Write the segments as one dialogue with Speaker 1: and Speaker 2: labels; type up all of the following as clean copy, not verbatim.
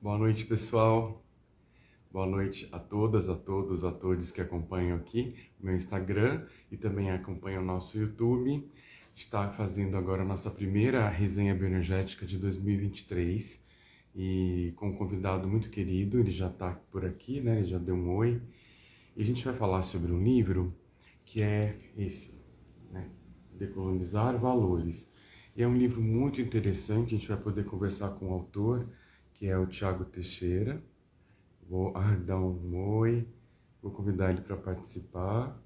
Speaker 1: Boa noite, pessoal. Boa noite a todas, a todos, a todos que acompanham aqui o meu Instagram e também acompanham o nosso YouTube. Está fazendo agora a nossa primeira resenha bioenergética de 2023 e com um convidado muito querido, ele já está por aqui, né? Ele já deu um oi. E a gente vai falar sobre um livro que é esse, né? Decolonizar Valores. E é um livro muito interessante, a gente vai poder conversar com o autor, que é o Tiago Teixeira. Vou dar um oi, vou convidar ele para participar.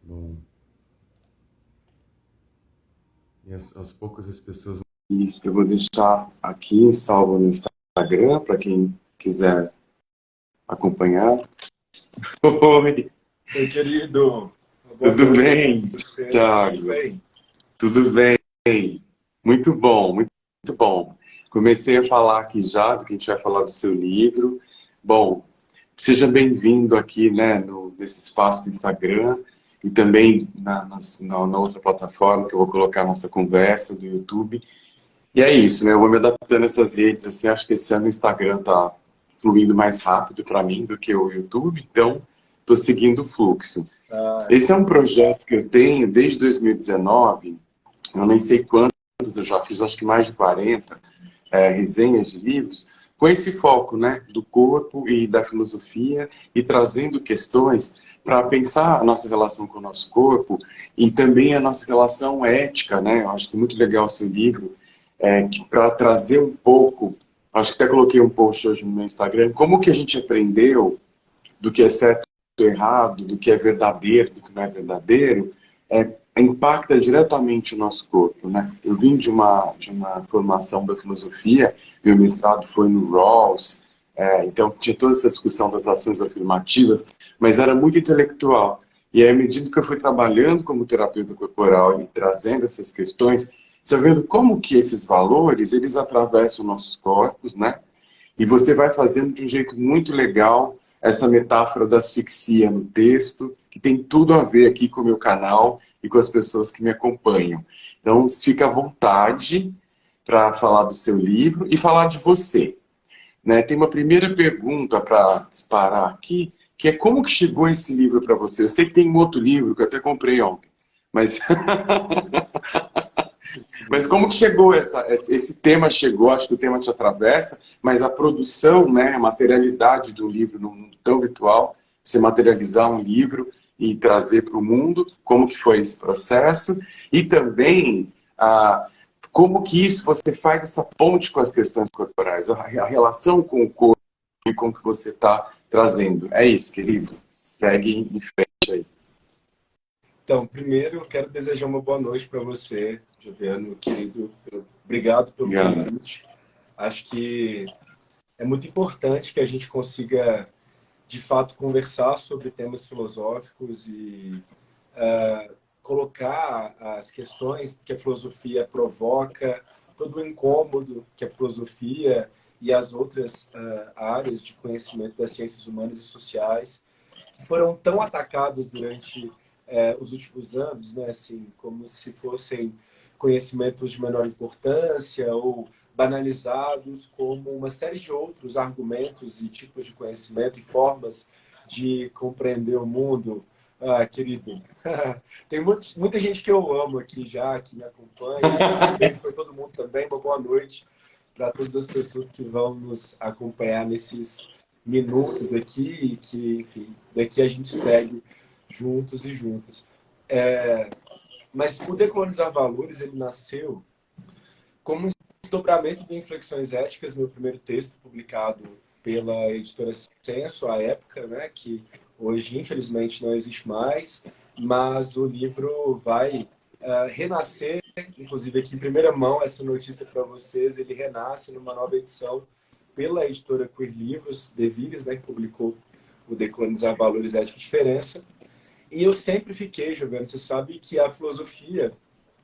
Speaker 1: Bom, e aos poucos as pessoas. E eu vou deixar aqui salvo no Instagram para quem quiser acompanhar. Oi,
Speaker 2: Oi, querido. Boa
Speaker 1: tudo
Speaker 2: noite
Speaker 1: bem,
Speaker 2: para você. Tudo
Speaker 1: Thiago?
Speaker 2: bem?
Speaker 1: Tudo bem? Muito bom, muito bom. Comecei a falar aqui já do que a gente vai falar do seu livro. Bom, seja bem-vindo aqui, né, nesse espaço do Instagram e também na outra plataforma que eu vou colocar a nossa conversa do YouTube. E é isso, né? Eu vou me adaptando a essas redes, assim, acho que esse ano o Instagram tá fluindo mais rápido para mim do que o YouTube, então estou seguindo o fluxo.
Speaker 2: Ah,
Speaker 1: Esse é um projeto que eu tenho desde 2019, eu nem sei quantos, eu já fiz acho que mais de 40 resenhas de livros, com esse foco, né, do corpo e da filosofia e trazendo questões para pensar a nossa relação com o nosso corpo e também a nossa relação ética, né? Eu acho que é muito legal o seu livro, para trazer um pouco, acho que até coloquei um post hoje no meu Instagram, como que a gente aprendeu do que é certo e errado, do que é verdadeiro, do que não é verdadeiro, impacta diretamente o nosso corpo, né? Eu vim de uma formação da filosofia, meu mestrado foi no Rawls, então tinha toda essa discussão das ações afirmativas, mas era muito intelectual. E aí, à medida que eu fui trabalhando como terapeuta corporal e trazendo essas questões, sabendo como que esses valores, eles atravessam nossos corpos, né? E você vai fazendo de um jeito muito legal essa metáfora da asfixia no texto, que tem tudo a ver aqui com o meu canal e com as pessoas que me acompanham. Então, fica à vontade para falar do seu livro e falar de você. Né? Tem uma primeira pergunta para disparar aqui, que é como que chegou esse livro para você? Eu sei que tem um outro livro que eu até comprei ontem, mas Mas como que chegou esse tema chegou, acho que o tema te atravessa, mas a produção, né, a materialidade do livro no mundo tão virtual, você materializar um livro e trazer para o mundo, como que foi esse processo? E também, como que isso, você faz essa ponte com as questões corporais, a relação com o corpo e com o que você está trazendo. É isso, querido. Segue em frente aí.
Speaker 2: então, primeiro eu quero desejar uma boa noite para você, Juliano, querido. Obrigado pelo
Speaker 1: Obrigado.
Speaker 2: convite. Acho que é muito importante que a gente consiga, de fato, conversar sobre temas filosóficos e colocar as questões que a filosofia provoca, todo o incômodo que a filosofia e as outras áreas de conhecimento das ciências humanas e sociais que foram tão atacadas durante os últimos anos, né, assim, como se fossem conhecimentos de menor importância ou banalizados como uma série de outros argumentos e tipos de conhecimento e formas de compreender o mundo. Ah, querido, tem muita gente que eu amo aqui já, que me acompanha. Um beijo para todo mundo também, uma boa noite para todas as pessoas que vão nos acompanhar nesses minutos aqui e que, enfim, daqui a gente segue juntos e juntas. Mas o Decolonizar Valores, ele nasceu como um desdobramento de Inflexões Éticas, meu primeiro texto publicado pela editora Censo, à época, né, que hoje, infelizmente, não existe mais, mas o livro vai renascer, inclusive aqui em primeira mão, essa notícia para vocês, ele renasce numa nova edição pela editora Queer Livros, Devires, né, que publicou o Decolonizar Valores, Ética e Diferença. E eu sempre fiquei jogando, você sabe que a filosofia,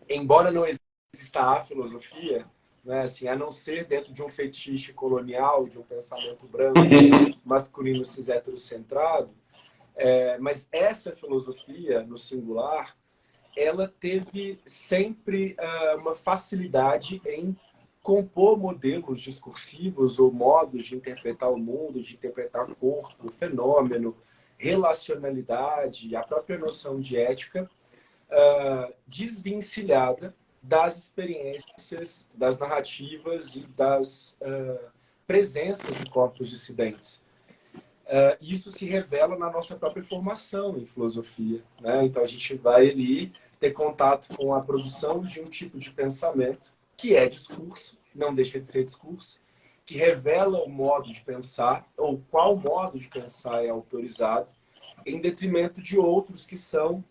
Speaker 2: embora não exista a filosofia, né, assim, a não ser dentro de um fetiche colonial, de um pensamento branco, masculino, cis heterocentrado, mas essa filosofia, no singular, ela teve sempre uma facilidade em compor modelos discursivos ou modos de interpretar o mundo, de interpretar o corpo, o fenômeno, relacionalidade, a própria noção de ética, desvencilhada das experiências, das narrativas e das presenças de corpos dissidentes. Isso se revela na nossa própria formação em filosofia, né? Então a gente vai ali ter contato com a produção de um tipo de pensamento que é discurso, não deixa de ser discurso, que revela o modo de pensar, ou qual modo de pensar é autorizado, em detrimento de outros que são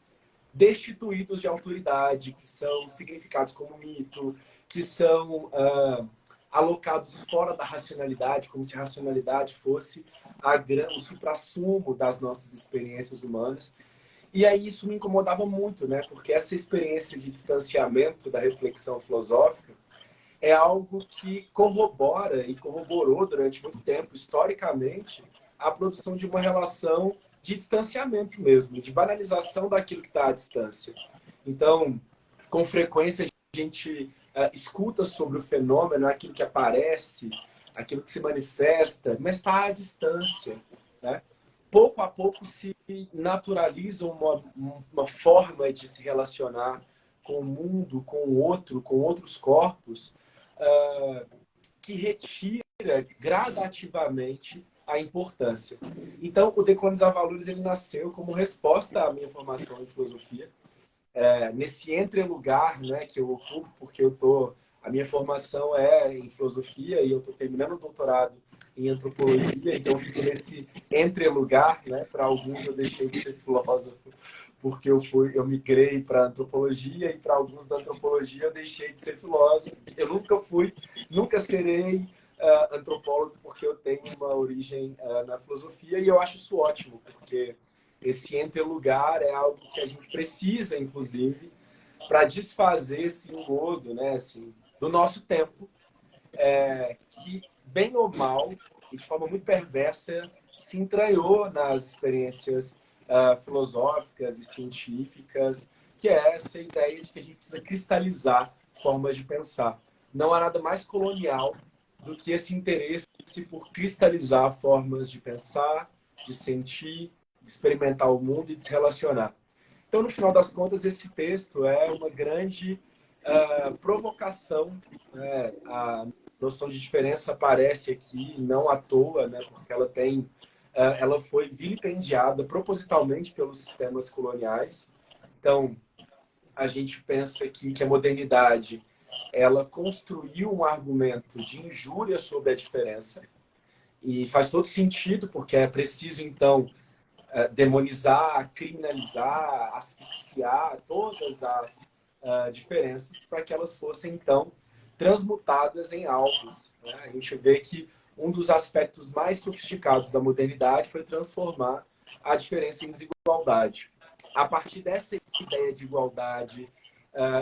Speaker 2: destituídos de autoridade, que são significados como mito, que são alocados fora da racionalidade, como se a racionalidade fosse o suprassumo das nossas experiências humanas. E aí isso me incomodava muito, né? Porque essa experiência de distanciamento da reflexão filosófica é algo que corrobora e corroborou durante muito tempo, historicamente, a produção de uma relação de distanciamento mesmo, de banalização daquilo que está à distância. Então, com frequência, a gente escuta sobre o fenômeno, aquilo que aparece, aquilo que se manifesta, mas está à distância, né? Pouco a pouco se naturaliza uma forma de se relacionar com o mundo, com o outro, com outros corpos, que retira gradativamente a importância. Então, o Decolonizar Valores ele nasceu como resposta à minha formação em filosofia, nesse entrelugar, né, que eu ocupo, porque a minha formação é em filosofia e eu estou terminando o doutorado em antropologia, então eu fico nesse entrelugar, né? Para alguns eu deixei de ser filósofo porque eu migrei para antropologia e para alguns da antropologia eu deixei de ser filósofo. Eu nunca serei antropólogo porque eu tenho uma origem na filosofia e eu acho isso ótimo, porque esse entrelugar é algo que a gente precisa, inclusive, para desfazer esse engodo, né, assim, do nosso tempo, que, bem ou mal, e de forma muito perversa, se entranhou nas experiências filosóficas e científicas, que é essa ideia de que a gente precisa cristalizar formas de pensar. Não há nada mais colonial do que esse interesse por cristalizar formas de pensar, de sentir, de experimentar o mundo e de se relacionar. Então, no final das contas, esse texto é uma grande provocação. Né? A noção de diferença aparece aqui não à toa, né? Porque ela foi vilipendiada propositalmente pelos sistemas coloniais. Então, a gente pensa aqui que a modernidade ela construiu um argumento de injúria sobre a diferença e faz todo sentido, porque é preciso, então, demonizar, criminalizar, asfixiar todas as diferenças para que elas fossem, então, transmutadas em alvos. Né? A gente vê que um dos aspectos mais sofisticados da modernidade foi transformar a diferença em desigualdade. A partir dessa ideia de igualdade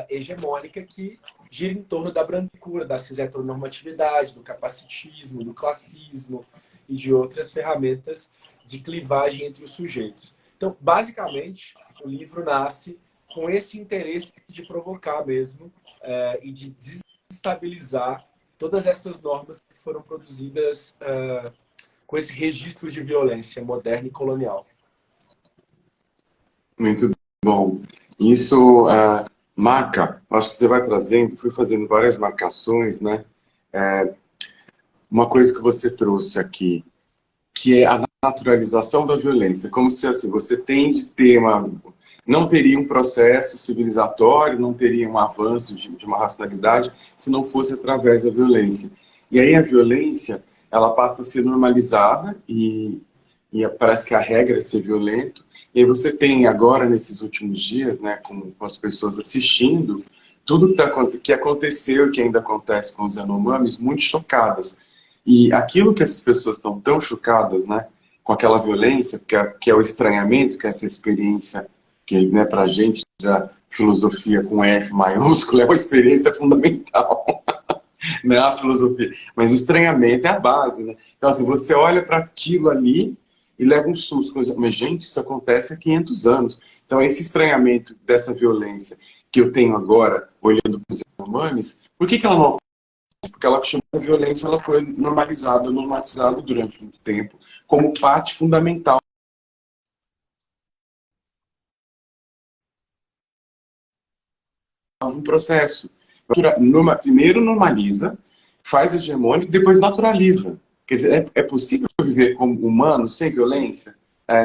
Speaker 2: hegemônica que gira em torno da brancura, da cis-heteronormatividade, do capacitismo, do classismo e de outras ferramentas de clivagem entre os sujeitos. Então, basicamente, o livro nasce com esse interesse de provocar mesmo e de desestabilizar todas essas normas que foram produzidas com esse registro de violência moderna e colonial.
Speaker 1: Muito bom. Isso marca, acho que você vai trazendo, fui fazendo várias marcações, né? Uma coisa que você trouxe aqui, que é a naturalização da violência, como se assim, você tem de ter não teria um processo civilizatório, não teria um avanço de uma racionalidade se não fosse através da violência. E aí a violência, ela passa a ser normalizada e parece que a regra é ser violento. E aí você tem agora, nesses últimos dias, né, com as pessoas assistindo, tudo que aconteceu e que ainda acontece com os Yanomamis, muito chocadas. E aquilo que essas pessoas estão tão chocadas, né, com aquela violência, que é o estranhamento, que é essa experiência que, né, para a gente, da filosofia com F maiúsculo, é uma experiência fundamental, né, a filosofia. Mas o estranhamento é a base, né? Então, assim, você olha para aquilo ali e leva um susto. Mas, gente, isso acontece há 500 anos. Então, esse estranhamento dessa violência que eu tenho agora, olhando para os Yanomamis, por que ela não porque a violência ela foi normatizada durante muito tempo, como parte fundamental de um processo. Primeiro normaliza, faz hegemônico, depois naturaliza. Quer dizer, é possível viver como humano sem violência?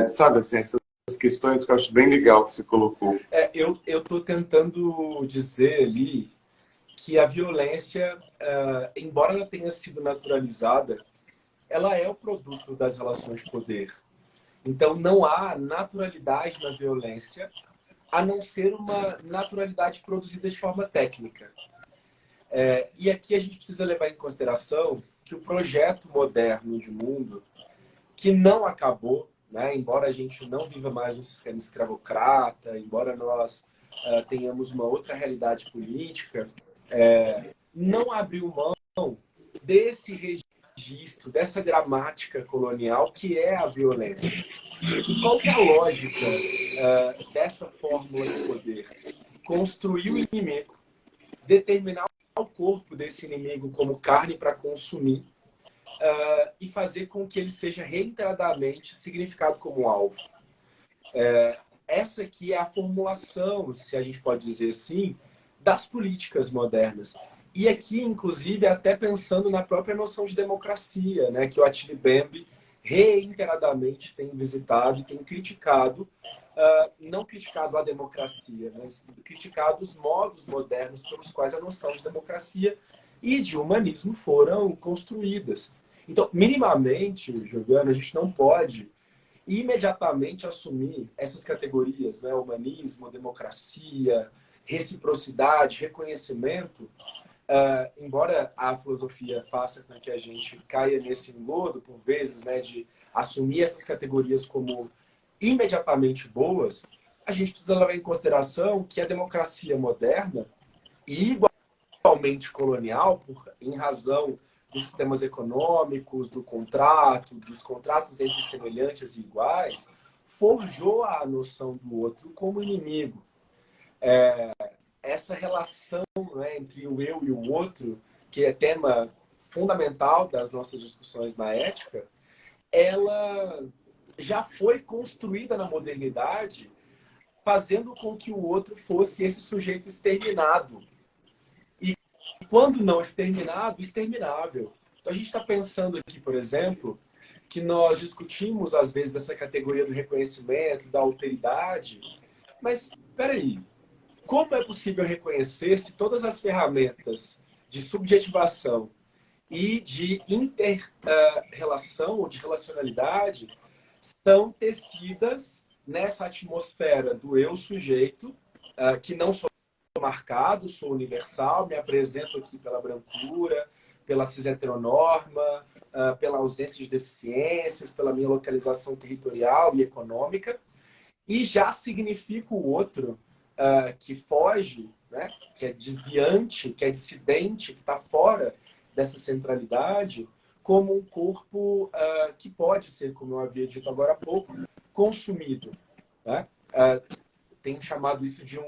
Speaker 1: Sabe, assim, essas questões que eu acho bem legal que você colocou.
Speaker 2: Eu estou tentando dizer ali que a violência, embora ela tenha sido naturalizada, ela é o produto das relações de poder. Então, não há naturalidade na violência, a não ser uma naturalidade produzida de forma técnica. E aqui a gente precisa levar em consideração que o projeto moderno de mundo, que não acabou, né? Embora a gente não viva mais um sistema escravocrata, embora nós tenhamos uma outra realidade política, não abriu mão desse registro, dessa gramática colonial que é a violência. E qual que é a lógica dessa fórmula de poder? Construir o inimigo, determinar o corpo desse inimigo como carne para consumir e fazer com que ele seja reiteradamente significado como alvo. Essa aqui é a formulação, se a gente pode dizer assim, das políticas modernas. E aqui, inclusive, até pensando na própria noção de democracia, né, que o Attila Mbembe reiteradamente tem visitado e tem criticado, não criticado a democracia, mas criticado os modos modernos pelos quais a noção de democracia e de humanismo foram construídas. Então, minimamente, Juliano, a gente não pode imediatamente assumir essas categorias, né? Humanismo, democracia, reciprocidade, reconhecimento, embora a filosofia faça com que a gente caia nesse engodo, por vezes, né, de assumir essas categorias como imediatamente boas, a gente precisa levar em consideração que a democracia moderna, e igualmente colonial, em razão dos sistemas econômicos, do contrato, dos contratos entre semelhantes e iguais, forjou a noção do outro como inimigo. Essa relação, né, entre o eu e o outro, que é tema fundamental das nossas discussões na ética, ela já foi construída na modernidade, fazendo com que o outro fosse esse sujeito exterminado. E quando não exterminado, exterminável. Então a gente está pensando aqui, por exemplo, que nós discutimos às vezes essa categoria do reconhecimento, da alteridade, mas espera aí, como é possível reconhecer se todas as ferramentas de subjetivação e de inter-relação ou de relacionalidade estão tecidas nessa atmosfera do eu sujeito, que não sou marcado, sou universal, me apresento aqui pela brancura, pela cis-heteronorma, pela ausência de deficiências, pela minha localização territorial e econômica, e já significa o outro que foge, né, que é desviante, que é dissidente, que está fora dessa centralidade, como um corpo que pode ser, como eu havia dito agora há pouco, consumido. Né? Tem chamado isso de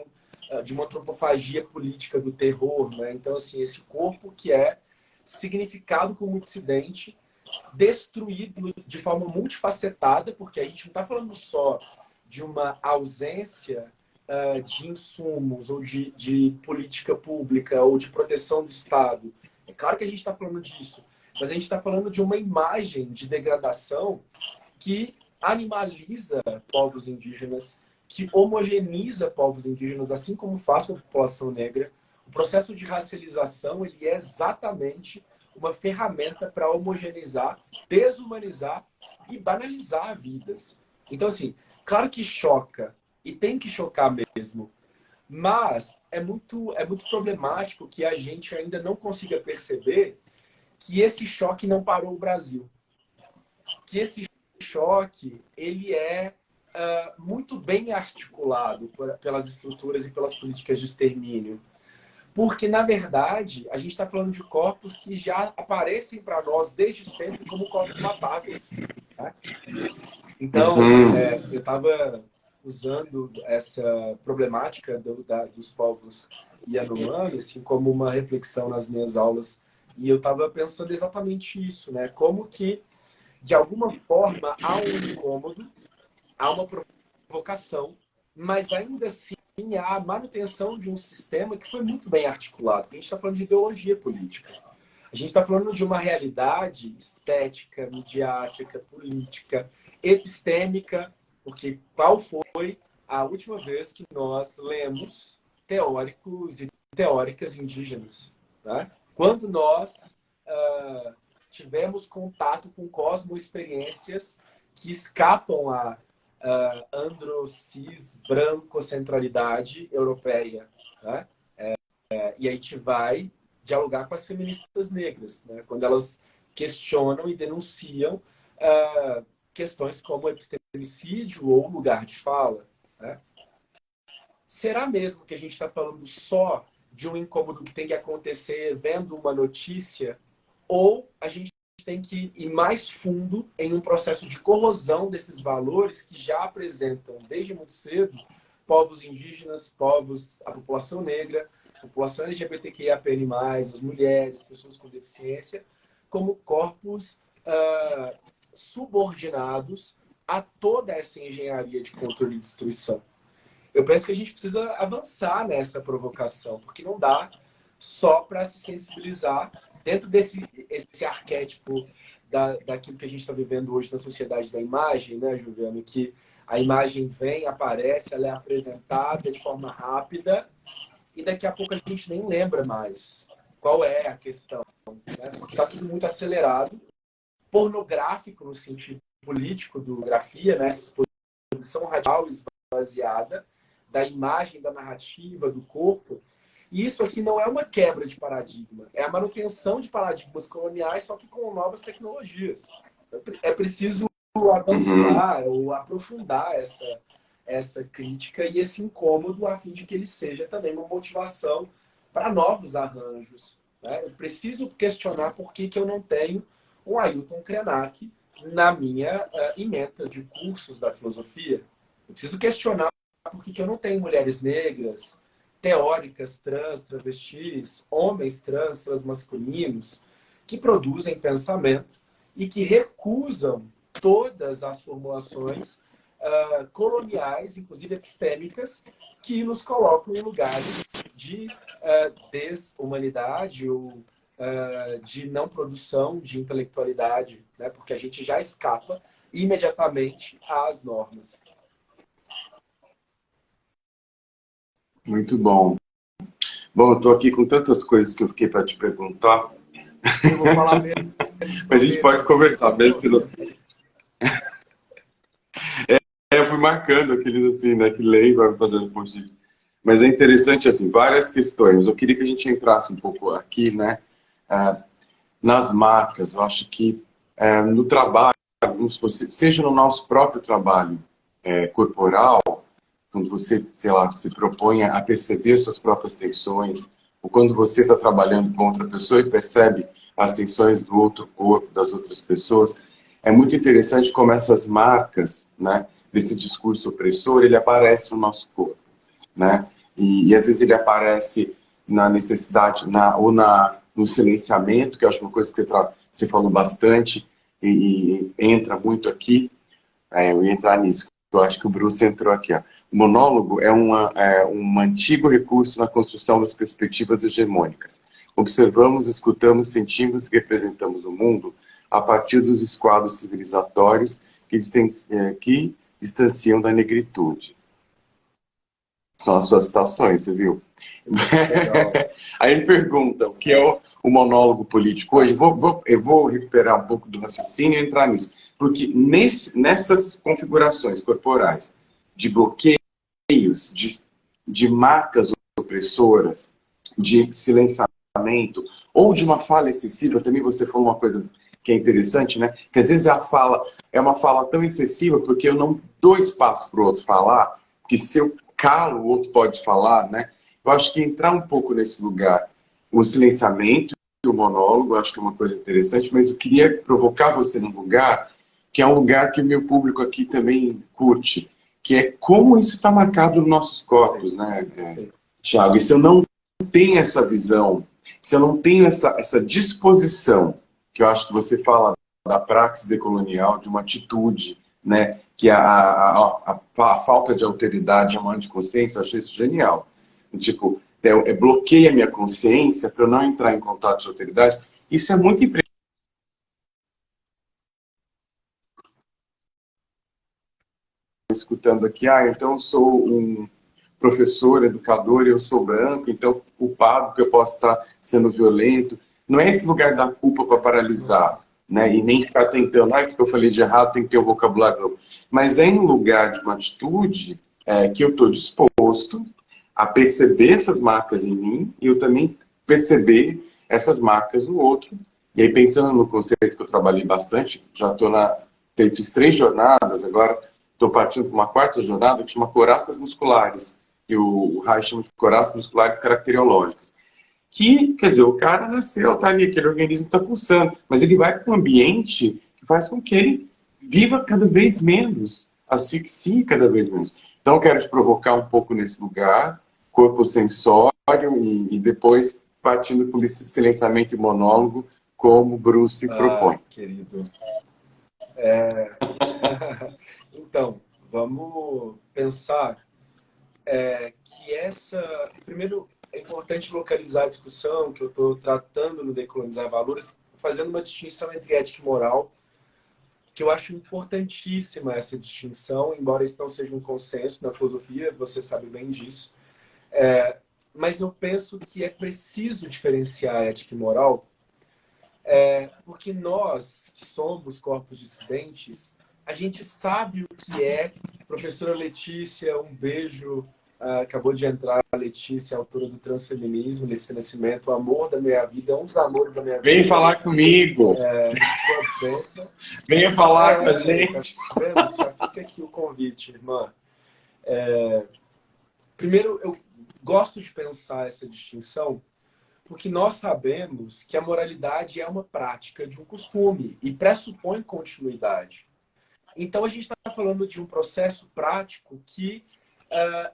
Speaker 2: uma antropofagia política do terror. Né? Então, assim, esse corpo que é significado como dissidente, destruído de forma multifacetada, porque a gente não está falando só de uma ausência de insumos ou de política pública ou de proteção do Estado. É claro que a gente está falando disso, mas a gente está falando de uma imagem de degradação que animaliza povos indígenas, que homogeneiza povos indígenas, assim como faz com a população negra. O processo de racialização ele é exatamente uma ferramenta para homogeneizar, desumanizar e banalizar vidas. Então, assim, claro que choca, e tem que chocar mesmo, mas é muito problemático que a gente ainda não consiga perceber que esse choque não parou o Brasil. Que esse choque ele é muito bem articulado pelas estruturas e pelas políticas de extermínio. Porque, na verdade, a gente está falando de corpos que já aparecem para nós desde sempre como corpos matáveis. Tá? Então, eu estava usando essa problemática dos povos Yanomami assim, como uma reflexão nas minhas aulas E eu estava pensando exatamente isso, né? Como que, de alguma forma, há um incômodo, há uma provocação, mas ainda assim há a manutenção de um sistema que foi muito bem articulado. A gente está falando de ideologia política. A gente está falando de uma realidade estética, midiática, política, epistêmica, porque qual foi a última vez que nós lemos teóricos e teóricas indígenas? Né? Quando nós tivemos contato com cosmoexperiências que escapam à androcis brancocentralidade europeia. Né? E a gente vai dialogar com as feministas negras, né? Quando elas questionam e denunciam questões como epistemicídio ou lugar de fala. Né? Será mesmo que a gente está falando só de um incômodo que tem que acontecer vendo uma notícia? Ou a gente tem que ir mais fundo em um processo de corrosão desses valores que já apresentam, desde muito cedo, povos indígenas, a população negra, a população LGBTQIAPN+, as mulheres, pessoas com deficiência, como corpos subordinados a toda essa engenharia de controle e destruição. Eu penso que a gente precisa avançar nessa provocação, porque não dá só para se sensibilizar dentro desse arquétipo daquilo que a gente está vivendo hoje na sociedade da imagem, né, Juliano? Que a imagem vem, aparece, ela é apresentada de forma rápida e daqui a pouco a gente nem lembra mais qual é a questão, né? Porque está tudo muito acelerado, pornográfico no sentido político do grafia, né? Essa exposição radical esvaziada da imagem, da narrativa, do corpo. E isso aqui não é uma quebra de paradigma, é a manutenção de paradigmas coloniais, só que com novas tecnologias. É preciso avançar ou aprofundar essa crítica e esse incômodo a fim de que ele seja também uma motivação para novos arranjos. Né? Eu preciso questionar por que eu não tenho um Ailton Krenak na minha ementa de cursos da filosofia. Eu preciso questionar por que eu não tenho mulheres negras, teóricas trans, travestis, homens trans, transmasculinos, que produzem pensamento e que recusam todas as formulações coloniais, inclusive epistêmicas, que nos colocam em lugares de desumanidade ou de não produção de intelectualidade, né? Porque a gente já escapa imediatamente às normas.
Speaker 1: Muito bom. Bom, eu estou aqui com tantas coisas que eu fiquei para te perguntar.
Speaker 2: Eu vou falar mesmo.
Speaker 1: Mas a gente pode conversar mesmo. Eu fui marcando aqueles assim, né, que leio, vai fazendo post. Mas é interessante, assim, várias questões. Eu queria que a gente entrasse um pouco aqui, né, nas marcas. Eu acho que no trabalho, seja no nosso próprio trabalho corporal, quando você, sei lá, se propõe a perceber suas próprias tensões, ou quando você está trabalhando com outra pessoa e percebe as tensões do outro corpo, das outras pessoas, é muito interessante como essas marcas, né, desse discurso opressor, ele aparece no nosso corpo, né? E às vezes ele aparece na necessidade, no silenciamento, que eu acho uma coisa que você falou bastante e entra muito aqui. Eu ia entrar nisso. Eu acho que o Bruce entrou aqui. Ó. O monólogo é um antigo recurso na construção das perspectivas hegemônicas. Observamos, escutamos, sentimos e representamos o mundo a partir dos esquadros civilizatórios que distanciam da negritude. São as suas citações, você viu? Aí ele pergunta o que é o monólogo político hoje. Eu vou recuperar um pouco do raciocínio e entrar nisso. Porque nessas configurações corporais de bloqueios, de marcas opressoras, de silenciamento, ou de uma fala excessiva, também você falou uma coisa que é interessante, né? Que às vezes a fala é uma fala tão excessiva porque eu não dou espaço para o outro falar, que se eu calo, o outro pode falar, né? Eu acho que entrar um pouco nesse lugar, o silenciamento e o monólogo, eu acho que é uma coisa interessante, mas eu queria provocar você num lugar que é um lugar que o meu público aqui também curte, que é como isso está marcado nos nossos corpos, né, Thiago? E se eu não tenho essa visão, se eu não tenho essa disposição, que eu acho que você fala da praxis decolonial, de uma atitude, né, que a falta de alteridade, a maior de consciência, eu achei isso genial. Tipo, bloqueia a minha consciência para eu não entrar em contato de alteridade. Isso é muito escutando aqui, então eu sou um professor, educador, eu sou branco, então culpado que eu posso estar sendo violento. Não é esse lugar da culpa para paralisar, né? E nem ficar tentando, porque eu falei de errado, tem que ter um vocabulário novo. Mas é em um lugar de uma atitude que eu estou disposto a perceber essas marcas em mim e eu também perceber essas marcas no outro. E aí, pensando no conceito que eu trabalhei bastante, já estou fiz 3 jornadas, agora estou partindo para uma 4ª jornada que chama Coraças Musculares. E o Reich chama de coraças musculares caracteriológicas. Que, quer dizer, o cara nasceu, tá ali, aquele organismo está pulsando, mas ele vai para um ambiente que faz com que ele viva cada vez menos, asfixie cada vez menos. Então, eu quero te provocar um pouco nesse lugar, corpo sensório, e depois partindo para o silenciamento e monólogo, como Bruce propõe.
Speaker 2: Querido. Então, vamos pensar que primeiro, é importante localizar a discussão que eu estou tratando no Decolonizar Valores, fazendo uma distinção entre ética e moral, que eu acho importantíssima essa distinção, embora isso não seja um consenso na filosofia, você sabe bem disso. Mas eu penso que é preciso diferenciar ética e moral, porque nós, que somos corpos dissidentes, a gente sabe o que é. Professora Letícia, um beijo. Acabou de entrar a Letícia, autora do Transfeminismo, Letícia Nascimento, o amor da minha vida, um dos amores da minha vida.
Speaker 1: Vem falar comigo!
Speaker 2: Sua bênção.
Speaker 1: Venha falar com a gente!
Speaker 2: Tá vendo? Já fica aqui o convite, irmã. Primeiro, eu gosto de pensar essa distinção porque nós sabemos que a moralidade é uma prática de um costume e pressupõe continuidade. Então, a gente está falando de um processo prático que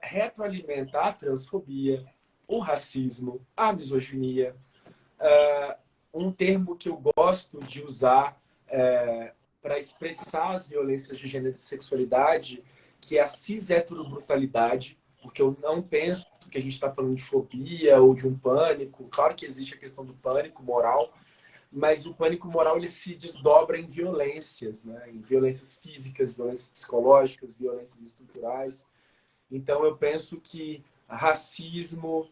Speaker 2: retroalimenta a transfobia, o racismo, a misoginia. Um termo que eu gosto de usar para expressar as violências de gênero e sexualidade, que é a cis-heterobrutalidade, porque eu não penso que a gente está falando de fobia ou de um pânico. Claro que existe a questão do pânico moral, mas o pânico moral ele se desdobra em violências, né? Em violências físicas, violências psicológicas, violências estruturais. Então eu penso que racismo,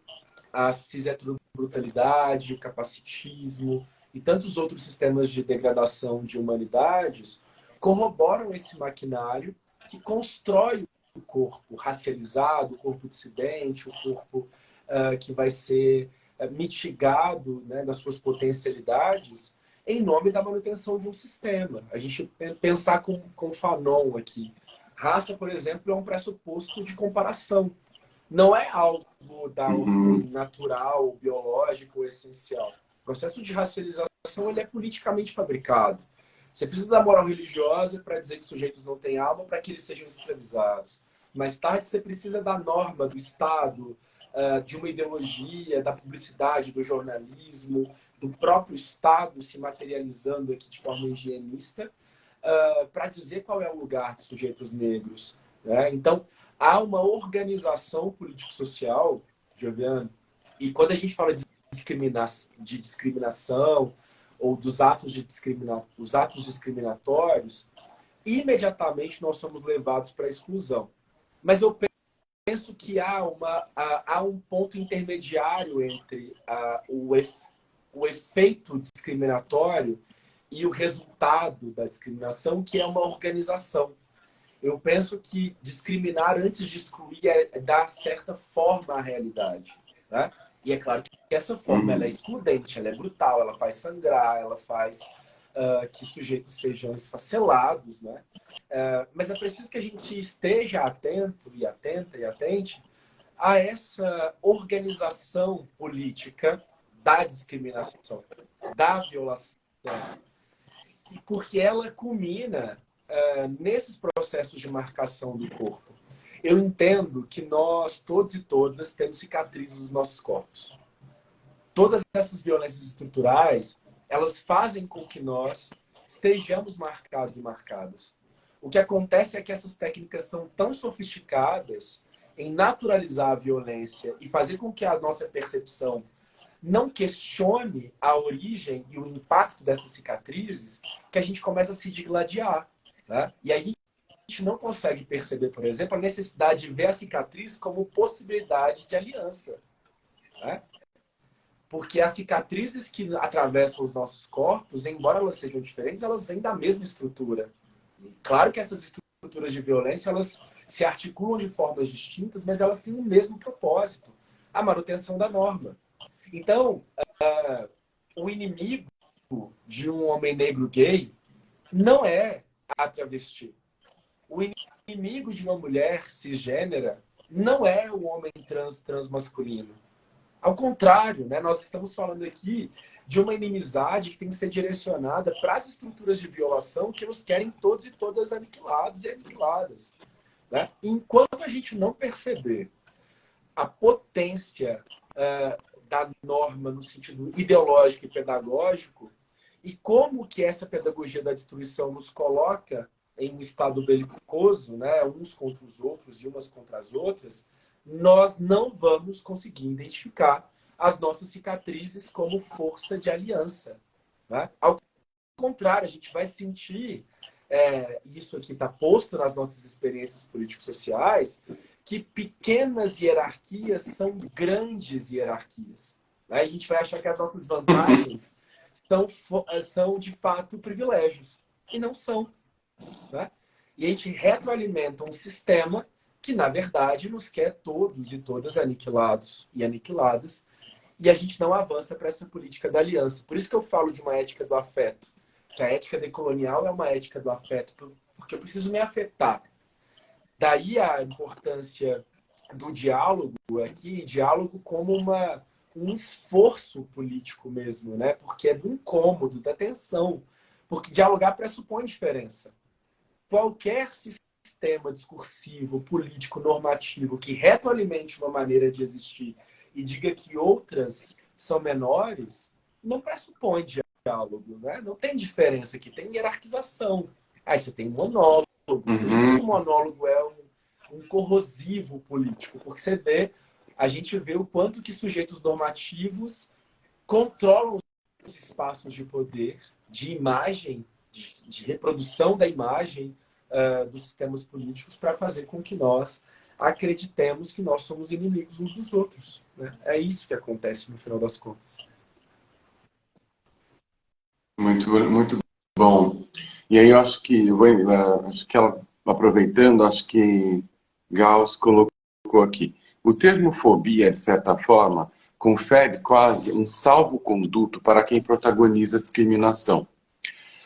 Speaker 2: a cis-heterobrutalidade, o capacitismo e tantos outros sistemas de degradação de humanidades corroboram esse maquinário que constrói o corpo racializado, o corpo dissidente, o corpo que vai ser mitigado, né, nas suas potencialidades em nome da manutenção de um sistema. A gente pensar com Fanon aqui. Raça, por exemplo, é um pressuposto de comparação. Não é algo da ordem natural, biológica ou essencial. O processo de racialização ele é politicamente fabricado. Você precisa da moral religiosa para dizer que sujeitos não têm alma para que eles sejam escravizados. Mais tarde, você precisa da norma do Estado, de uma ideologia, da publicidade, do jornalismo, do próprio Estado se materializando aqui de forma higienista, para dizer qual é o lugar de sujeitos negros, né? Então, há uma organização político-social, Joviano, e quando a gente fala de discriminação ou dos atos discriminatórios, imediatamente nós somos levados para a exclusão. Mas eu penso que há um ponto intermediário entre o efeito discriminatório e o resultado da discriminação, que é uma organização. Eu penso que discriminar antes de excluir é dar certa forma à realidade, né? E é claro que essa forma ela é excludente, ela é brutal, ela faz sangrar, ela faz que sujeitos sejam esfacelados, né? Mas é preciso que a gente esteja atento e atenta e atente a essa organização política da discriminação, da violação. E porque ela culmina nesses processos de marcação do corpo. Eu entendo que nós, todos e todas, temos cicatrizes nos nossos corpos. todas essas violências estruturais, elas fazem com que nós estejamos marcados e marcadas. O que acontece é que essas técnicas são tão sofisticadas em naturalizar a violência e fazer com que a nossa percepção não questione a origem e o impacto dessas cicatrizes, que a gente começa a se digladiar, né? E aí a gente não consegue perceber, por exemplo, a necessidade de ver a cicatriz como possibilidade de aliança, né? Porque as cicatrizes que atravessam os nossos corpos, embora elas sejam diferentes, elas vêm da mesma estrutura. E claro que essas estruturas de violência, elas se articulam de formas distintas, mas elas têm o mesmo propósito, a manutenção da norma. Então, o inimigo de um homem negro gay não é a travesti. O inimigo de uma mulher cisgênera não é o homem transmasculino. Ao contrário, né, nós estamos falando aqui de uma inimizade que tem que ser direcionada para as estruturas de violação que nos querem todos e todas aniquilados e aniquiladas. Né? Enquanto a gente não perceber a potência da norma no sentido ideológico e pedagógico, e como que essa pedagogia da destruição nos coloca em um estado belicoso, né, uns contra os outros e umas contra as outras, nós não vamos conseguir identificar as nossas cicatrizes como força de aliança. Né? Ao contrário, a gente vai sentir, isso aqui está posto nas nossas experiências político-sociais, que pequenas hierarquias são grandes hierarquias. Né? A gente vai achar que as nossas vantagens são de fato privilégios. E não são. Né? E a gente retroalimenta um sistema que, na verdade, nos quer todos e todas aniquilados e aniquiladas, e a gente não avança para essa política da aliança. Por isso que eu falo de uma ética do afeto, que a ética decolonial é uma ética do afeto, porque eu preciso me afetar. Daí a importância do diálogo aqui, diálogo como um esforço político mesmo, né? Porque é do incômodo, da tensão. Porque dialogar pressupõe diferença. Qualquer sistema discursivo, político, normativo que retroalimente uma maneira de existir e diga que outras são menores, não pressupõe diálogo, né? Não tem diferença aqui, tem hierarquização. Aí você tem monólogo. Por isso que o monólogo é um corrosivo político, porque a gente vê o quanto que sujeitos normativos controlam os espaços de poder, de imagem, de reprodução da imagem dos sistemas políticos para fazer com que nós acreditemos que nós somos inimigos uns dos outros. Né? É isso que acontece no final das contas.
Speaker 1: Muito, muito bom. E aí eu acho que, aproveitando, acho que Gauss colocou aqui. O termo fobia, de certa forma, confere quase um salvo-conduto para quem protagoniza a discriminação.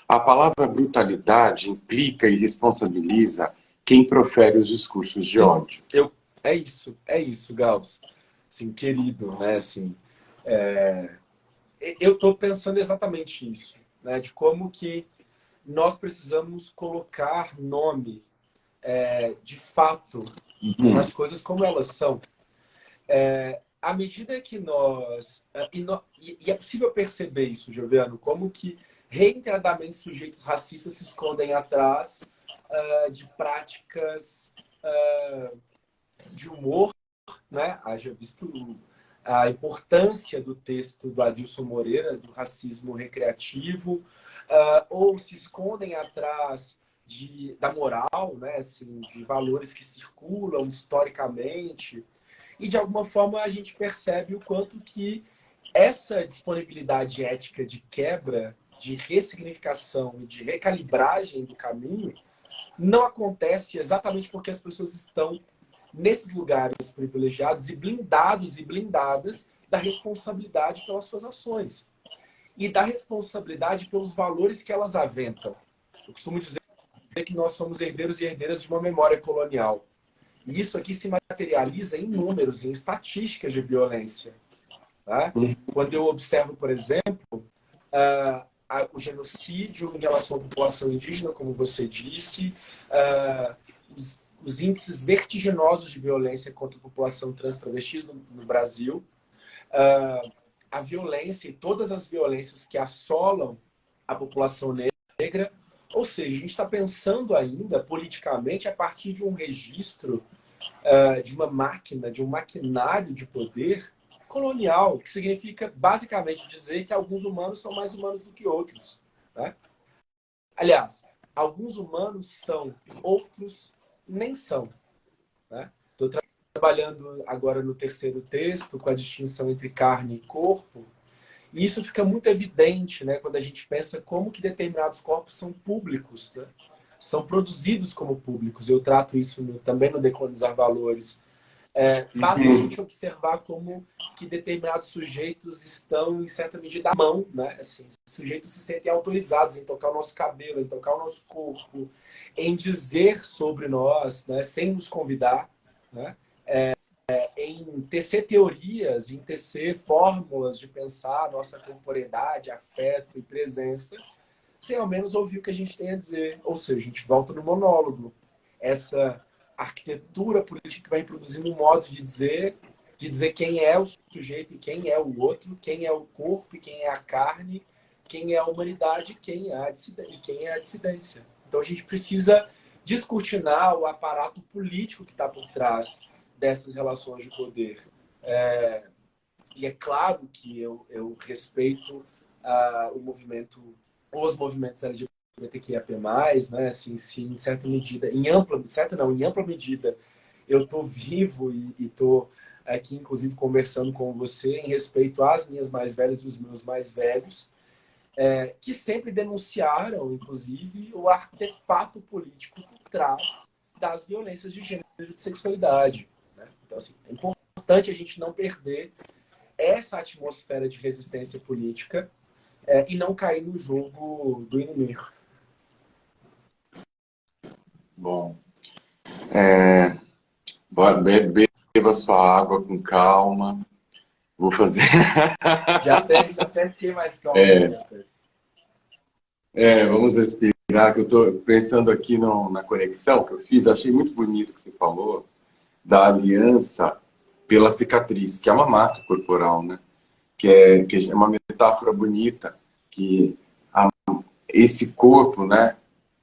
Speaker 1: A palavra brutalidade implica e responsabiliza quem profere os discursos de ódio.
Speaker 2: É isso, Gauss. Assim, querido, né? Assim, eu estou pensando exatamente isso, né? De como que nós precisamos colocar nome, de fato, nas coisas como elas são. À medida que nós... E é possível perceber isso, Joviano, como que reiteradamente sujeitos racistas se escondem atrás de práticas de humor, né? Haja visto a importância do texto do Adilson Moreira, do racismo recreativo, ou se escondem atrás da moral, né? Assim, de valores que circulam historicamente. E, de alguma forma, a gente percebe o quanto que essa disponibilidade ética de quebra, de ressignificação e de recalibragem do caminho não acontece exatamente porque as pessoas estão nesses lugares privilegiados e blindados e blindadas da responsabilidade pelas suas ações e da responsabilidade pelos valores que elas aventam. Eu costumo dizer que nós somos herdeiros e herdeiras de uma memória colonial. E isso aqui se materializa em números, em estatísticas de violência. Tá? Quando eu observo, por exemplo, o genocídio em relação à população indígena, como você disse, os índices vertiginosos de violência contra a população trans travestis no Brasil, a violência e todas as violências que assolam a população negra. Ou seja, a gente está pensando ainda politicamente a partir de um registro de uma máquina, de um maquinário de poder colonial, que significa basicamente dizer que alguns humanos são mais humanos do que outros. Né? Aliás, alguns humanos são, outros nem são. Estou trabalhando agora no terceiro texto com a distinção entre carne e corpo, e isso fica muito evidente, né, quando a gente pensa como que determinados corpos são públicos, né? São produzidos como públicos. Eu trato isso também no Decolonizar Valores. Basta a gente observar como que determinados sujeitos estão, em certa medida, à mão, né? Assim, sujeitos se sentem autorizados em tocar o nosso cabelo, em tocar o nosso corpo, em dizer sobre nós, né, sem nos convidar, né? Em tecer teorias, em tecer fórmulas de pensar a nossa corporeidade, afeto e presença, sem ao menos ouvir o que a gente tem a dizer. Ou seja, a gente volta no monólogo. Essa arquitetura política que vai reproduzindo um modo de dizer quem é o sujeito e quem é o outro, quem é o corpo e quem é a carne, quem é a humanidade e quem é a dissidência. Então a gente precisa descortinar o aparato político que está por trás dessas relações de poder. E é claro que eu respeito os movimentos LGBTQIAP+, né? Assim, sim, em certa medida, em ampla medida, eu estou vivo e estou aqui, inclusive, conversando com você em respeito às minhas mais velhas e os meus mais velhos, que sempre denunciaram, inclusive, o artefato político por trás das violências de gênero e de sexualidade. Né? Então, assim, é importante a gente não perder essa atmosfera de resistência política e não cair no jogo do inimigo.
Speaker 1: Bom, beba sua água com calma. Vou fazer.
Speaker 2: Já até fiquei mais calmo.
Speaker 1: Vamos respirar, que eu estou pensando aqui na conexão que eu fiz. Eu achei muito bonito o que você falou da aliança pela cicatriz, que é uma marca corporal, né? Que é uma metáfora bonita, que esse corpo, né,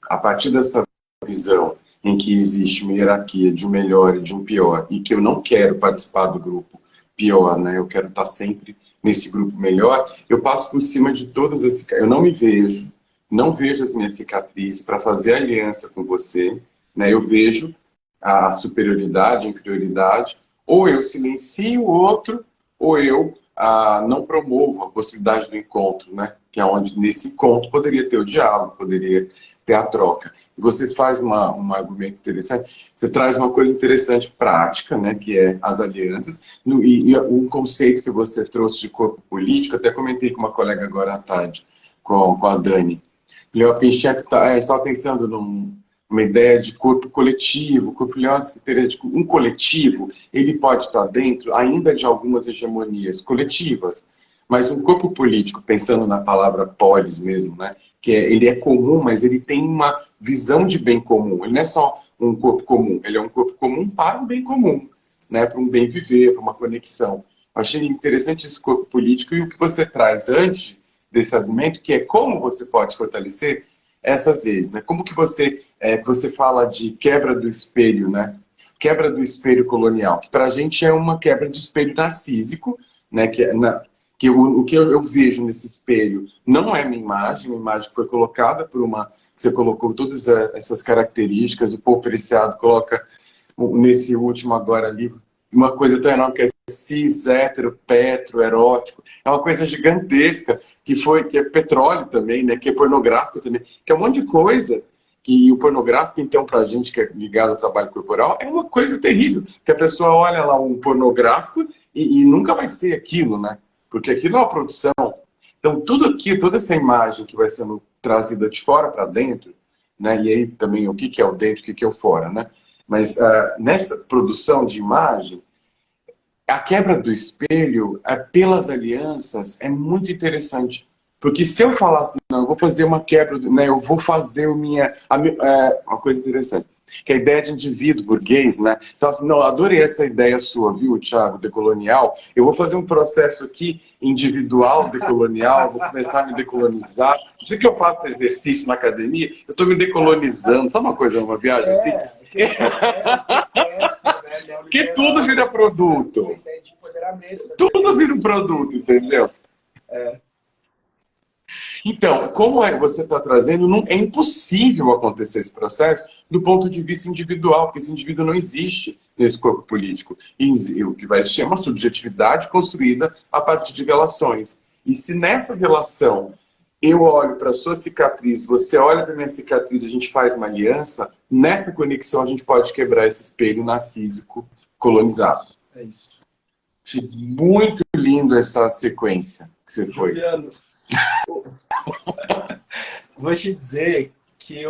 Speaker 1: a partir dessa visão em que existe uma hierarquia de um melhor e de um pior, e que eu não quero participar do grupo pior, né, eu quero estar sempre nesse grupo melhor, eu passo por cima de todas as... Eu não me vejo, não vejo as minhas cicatrizes para fazer aliança com você, né, eu vejo a superioridade, a inferioridade, ou eu silencio o outro, ou eu não promovo a possibilidade do encontro, né? Que é onde nesse encontro poderia ter o diálogo, poderia ter a troca. E você faz um argumento interessante, você traz uma coisa interessante prática, né? Que é as alianças, e um conceito que você trouxe de corpo político, até comentei com uma colega agora à tarde, com a Dani. A gente estava pensando numa ideia de corpo coletivo, um coletivo, ele pode estar dentro ainda de algumas hegemonias coletivas, mas um corpo político, pensando na palavra polis mesmo, né, que ele é comum, mas ele tem uma visão de bem comum, ele não é só um corpo comum, ele é um corpo comum para um bem comum, né, para um bem viver, para uma conexão. Eu achei interessante esse corpo político e o que você traz antes desse argumento, que é como você pode fortalecer essas vezes, né? Como que você fala de quebra do espelho, né? Quebra do espelho colonial, que para a gente é uma quebra de espelho narcísico, né? O que eu vejo nesse espelho não é minha imagem, uma imagem que foi colocada por uma... Você colocou todas essas características, o Paul Preciado coloca nesse último agora livro uma coisa tão enorme que é cis, hétero, petro, erótico. É uma coisa gigantesca, que é petróleo também, né? Que é pornográfico também, que é um monte de coisa. Que o pornográfico, então, para a gente que é ligado ao trabalho corporal, é uma coisa terrível. Que a pessoa olha lá um pornográfico e nunca vai ser aquilo, né? Porque aquilo é uma produção. Então, tudo aqui, toda essa imagem que vai sendo trazida de fora para dentro, né? E aí também o que é o dentro, o que é o fora, né? Mas nessa produção de imagem, a quebra do espelho, pelas alianças, é muito interessante. Porque se eu falasse, não, eu vou fazer uma quebra, né, eu vou fazer uma coisa interessante. que é a ideia de indivíduo burguês, né? Então, assim, não, adorei essa ideia sua, viu, Thiago, decolonial. Eu vou fazer um processo aqui individual, decolonial, vou começar a me decolonizar. Do jeito que eu faço exercício na academia, eu estou me decolonizando. Sabe uma coisa, uma viagem assim?
Speaker 2: Aquele sequestro, né,
Speaker 1: Que tudo
Speaker 2: neoliberal,
Speaker 1: vira
Speaker 2: uma
Speaker 1: produto.
Speaker 2: ideia de empoderamento das
Speaker 1: Tudo vira um
Speaker 2: crianças.
Speaker 1: produto, entendeu?
Speaker 2: É,
Speaker 1: Então, como você está trazendo, é impossível acontecer esse processo do ponto de vista individual, porque esse indivíduo não existe nesse corpo político. E o que vai existir é uma subjetividade construída a partir de relações. E se nessa relação eu olho para a sua cicatriz, você olha para a minha cicatriz, a gente faz uma aliança, nessa conexão a gente pode quebrar esse espelho narcísico colonizado.
Speaker 2: é isso.
Speaker 1: Achei muito lindo essa sequência que você foi.
Speaker 2: Juliano, vou te dizer que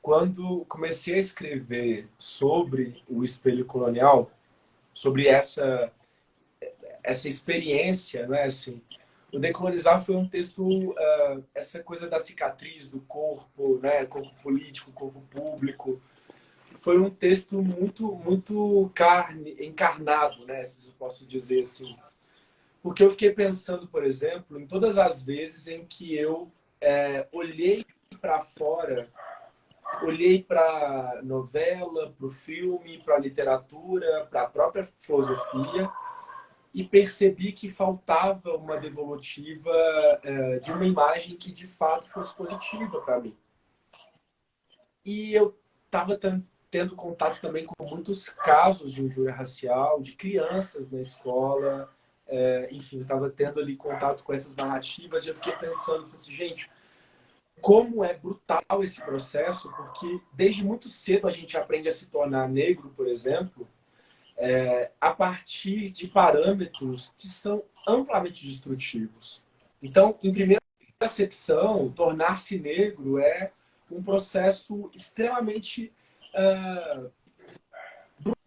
Speaker 2: quando comecei a escrever sobre o espelho colonial, sobre essa experiência, né, assim, o Decolonizar foi um texto, essa coisa da cicatriz, do corpo, né, corpo político, corpo público, foi um texto muito encarnado, né, se eu posso dizer assim. Porque eu fiquei pensando, por exemplo, em todas as vezes em que eu olhei para fora, olhei para a novela, para o filme, para a literatura, para a própria filosofia, e percebi que faltava uma devolutiva de uma imagem que de fato fosse positiva para mim. E eu estava tendo contato também com muitos casos de injúria racial, de crianças na escola, enfim, estava tendo ali contato com essas narrativas e eu fiquei pensando, assim, gente, como é brutal esse processo, porque desde muito cedo a gente aprende a se tornar negro, por exemplo, a partir de parâmetros que são amplamente destrutivos. Então, em primeira acepção, tornar-se negro é um processo extremamente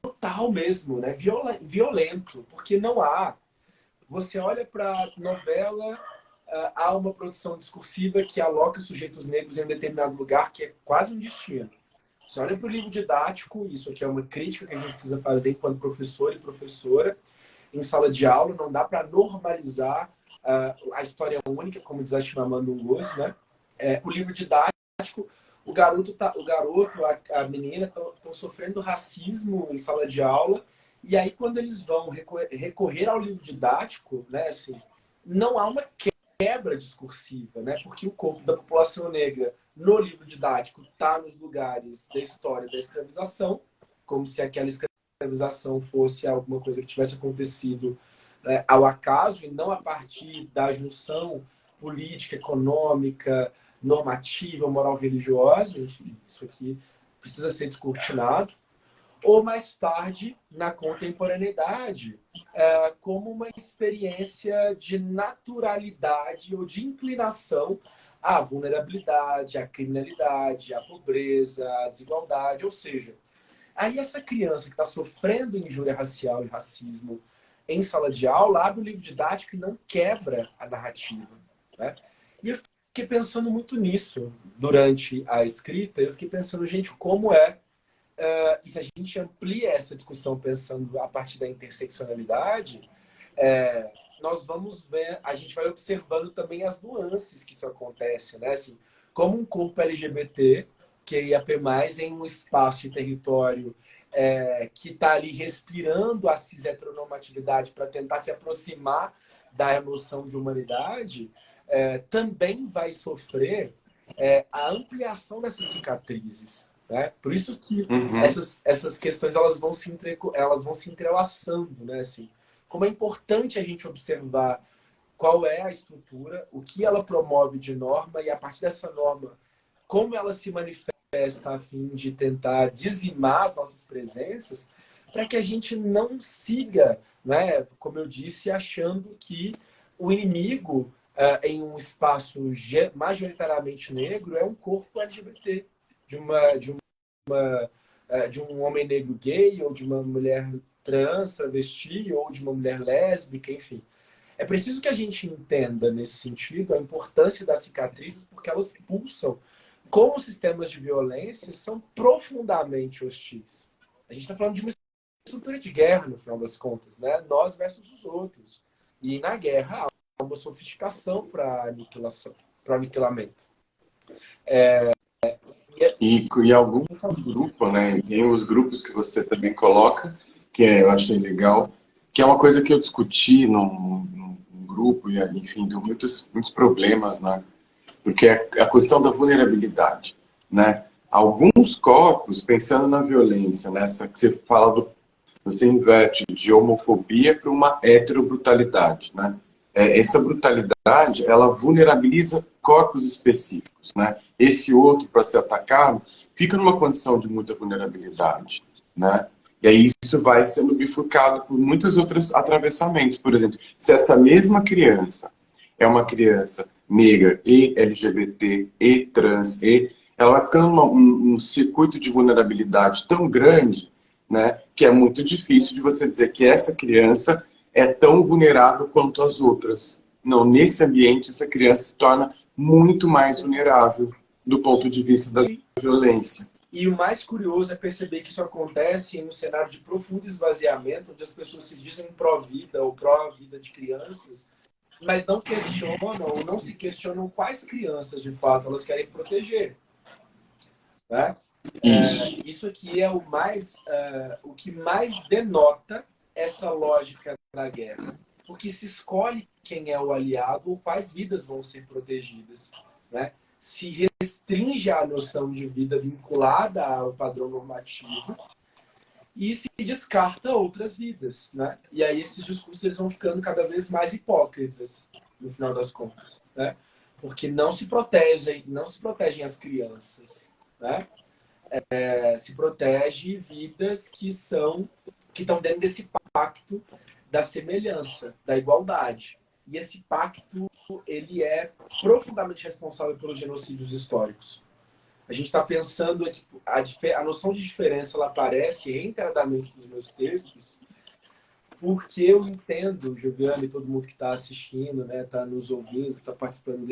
Speaker 2: brutal mesmo, né? Violento, porque não há. Você olha para a novela, há uma produção discursiva que aloca sujeitos negros em um determinado lugar, que é quase um destino. Você olha para o livro didático, isso aqui é uma crítica que a gente precisa fazer enquanto professor e professora, em sala de aula, não dá para normalizar a história única, como diz a Chimamanda Ngozi, né? O livro didático, o garoto, a menina estão sofrendo racismo em sala de aula, e aí quando eles vão recorrer ao livro didático, né, assim, não há uma quebra discursiva, né? Porque o corpo da população negra no livro didático está nos lugares da história da escravização, como se aquela escravização fosse alguma coisa que tivesse acontecido ao acaso e não a partir da junção política, econômica, normativa, moral religiosa. Enfim, isso aqui precisa ser descortinado. Ou mais tarde, na contemporaneidade, como uma experiência de naturalidade ou de inclinação à vulnerabilidade, à criminalidade, à pobreza, à desigualdade. Ou seja, aí essa criança que está sofrendo injúria racial e racismo em sala de aula abre o livro didático e não quebra a narrativa, né? E eu fiquei pensando muito nisso durante a escrita. Eu fiquei pensando, gente, como e se a gente amplia essa discussão pensando a partir da interseccionalidade, nós vamos ver, a gente vai observando também as nuances que isso acontece, né? Assim, como um corpo LGBT, que é IAP+, em um espaço e território que está ali respirando a cis-heteronormatividade para tentar se aproximar da emoção de humanidade, também vai sofrer a ampliação dessas cicatrizes. Né? Por isso que essas questões elas vão se entrelaçando, né? Assim, como é importante a gente observar qual é a estrutura, o que ela promove de norma e a partir dessa norma, como ela se manifesta a fim de tentar dizimar as nossas presenças, para que a gente não siga, né, como eu disse, achando que o inimigo em um espaço majoritariamente negro é um corpo LGBT, de um homem negro gay, ou de uma mulher trans, travesti, ou de uma mulher lésbica, enfim. É preciso que a gente entenda, nesse sentido, a importância das cicatrizes, porque elas pulsam como os sistemas de violência são profundamente hostis. A gente está falando de uma estrutura de guerra, no final das contas, né? Nós versus os outros. E na guerra há uma sofisticação para aniquilação, para aniquilamento.
Speaker 1: E algum grupo, né? Tem os grupos que você também coloca, que eu achei legal, que é uma coisa que eu discuti num grupo, e enfim, deu muitos problemas, né? Porque é a questão da vulnerabilidade, né? Alguns corpos, pensando na violência, nessa que você fala você inverte de homofobia para uma heterobrutalidade, né? Essa brutalidade, ela vulnerabiliza corpos específicos, né? Esse outro, para ser atacado, fica numa condição de muita vulnerabilidade, né? E aí isso vai sendo bifurcado por muitos outros atravessamentos. Por exemplo, se essa mesma criança é uma criança negra e LGBT e trans, ela vai ficando um circuito de vulnerabilidade tão grande, né, que é muito difícil de você dizer que essa criança é tão vulnerável quanto as outras. Não, nesse ambiente, essa criança se torna muito mais vulnerável do ponto de vista da violência.
Speaker 2: E o mais curioso é perceber que isso acontece em um cenário de profundo esvaziamento, onde as pessoas se dizem pró-vida ou pró-vida de crianças, mas não questionam ou não se questionam quais crianças, de fato, elas querem proteger. Né? Isso aqui é o que mais denota essa lógica da guerra. Porque se escolhe quem é o aliado ou quais vidas vão ser protegidas. Né? Se restringe a noção de vida vinculada ao padrão normativo e se descarta outras vidas. Né? E aí esses discursos eles vão ficando cada vez mais hipócritas, no final das contas. Né? Porque não se protegem as crianças. Né? Se protege vidas que estão dentro desse pacto da semelhança, da igualdade. E esse pacto ele é profundamente responsável pelos genocídios históricos. A gente está pensando, tipo, a noção de diferença ela aparece reiteradamente nos meus textos, porque eu entendo, Juliana e todo mundo que está assistindo, né, está nos ouvindo, está participando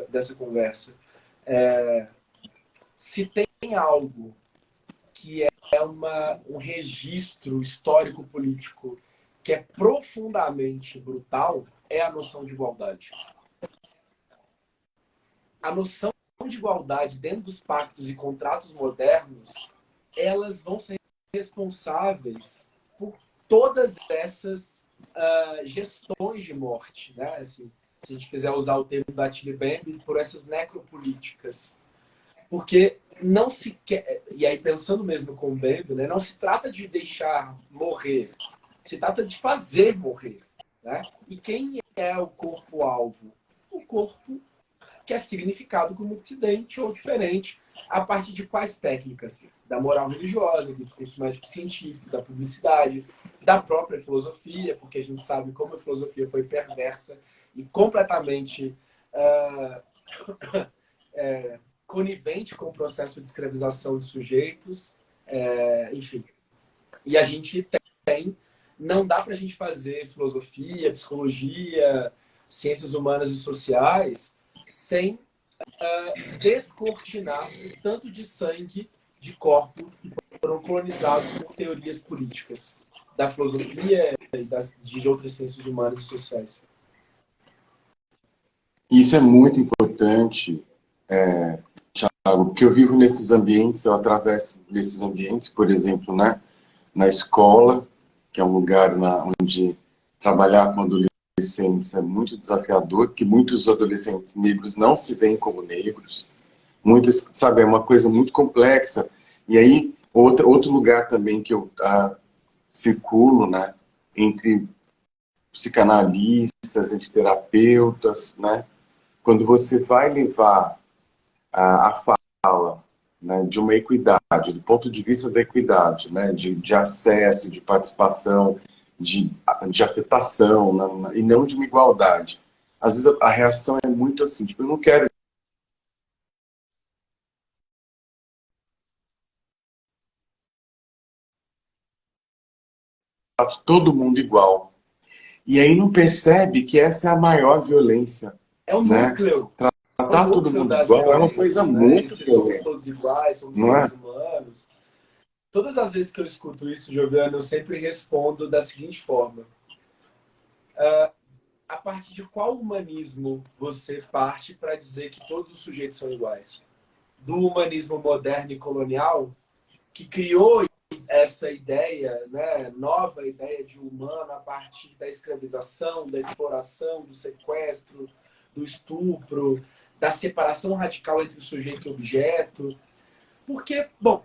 Speaker 2: dessa conversa, se tem algo que é um registro histórico-político que é profundamente brutal, é a noção de igualdade. A noção de igualdade dentro dos pactos e contratos modernos, elas vão ser responsáveis por todas essas gestões de morte, né? Assim, se a gente quiser usar o termo da Tilly Bembe, por essas necropolíticas. Porque não se quer, e aí pensando mesmo com o Bembe, né, não se trata de deixar morrer, se trata de fazer morrer. Né? E quem é o corpo-alvo? O corpo que é significado como dissidente ou diferente, a partir de quais técnicas? Da moral religiosa, do discurso médico-científico, da publicidade, da própria filosofia, porque a gente sabe como a filosofia foi perversa e completamente conivente com o processo de escravização de sujeitos, enfim. E a gente não dá para a gente fazer filosofia, psicologia, ciências humanas e sociais sem descortinar o tanto de sangue de corpos que foram colonizados por teorias políticas da filosofia e de outras ciências humanas e sociais.
Speaker 1: Isso é muito importante, Thiago, porque eu vivo nesses ambientes, eu atravesso nesses ambientes, por exemplo, né, na escola, que é um lugar onde trabalhar com adolescentes é muito desafiador, que muitos adolescentes negros não se veem como negros, muitos, sabe, é uma coisa muito complexa. E aí, outro lugar também que eu circulo, né, entre psicanalistas, entre terapeutas, né, quando você vai levar a fala, né, de uma equidade, do ponto de vista da equidade, né, de acesso, de participação, de afetação, e não de uma igualdade. Às vezes a reação é muito assim, tipo, eu não quero todo mundo igual. E aí não percebe que essa é a maior violência.
Speaker 2: É o
Speaker 1: né?
Speaker 2: núcleo.
Speaker 1: Tratar tá todo
Speaker 2: núcleo
Speaker 1: mundo
Speaker 2: das
Speaker 1: igual é uma coisa
Speaker 2: violências, né?
Speaker 1: muito
Speaker 2: Esse somos
Speaker 1: violenta,
Speaker 2: todos iguais, somos
Speaker 1: não é?
Speaker 2: todos humanos. Todas as vezes que eu escuto isso jogando, eu sempre respondo da seguinte forma. A partir de qual humanismo você parte para dizer que todos os sujeitos são iguais? Do humanismo moderno e colonial, que criou essa ideia, né, nova ideia de humano a partir da escravização, da exploração, do sequestro, do estupro, da separação radical entre o sujeito e o objeto. Porque, bom,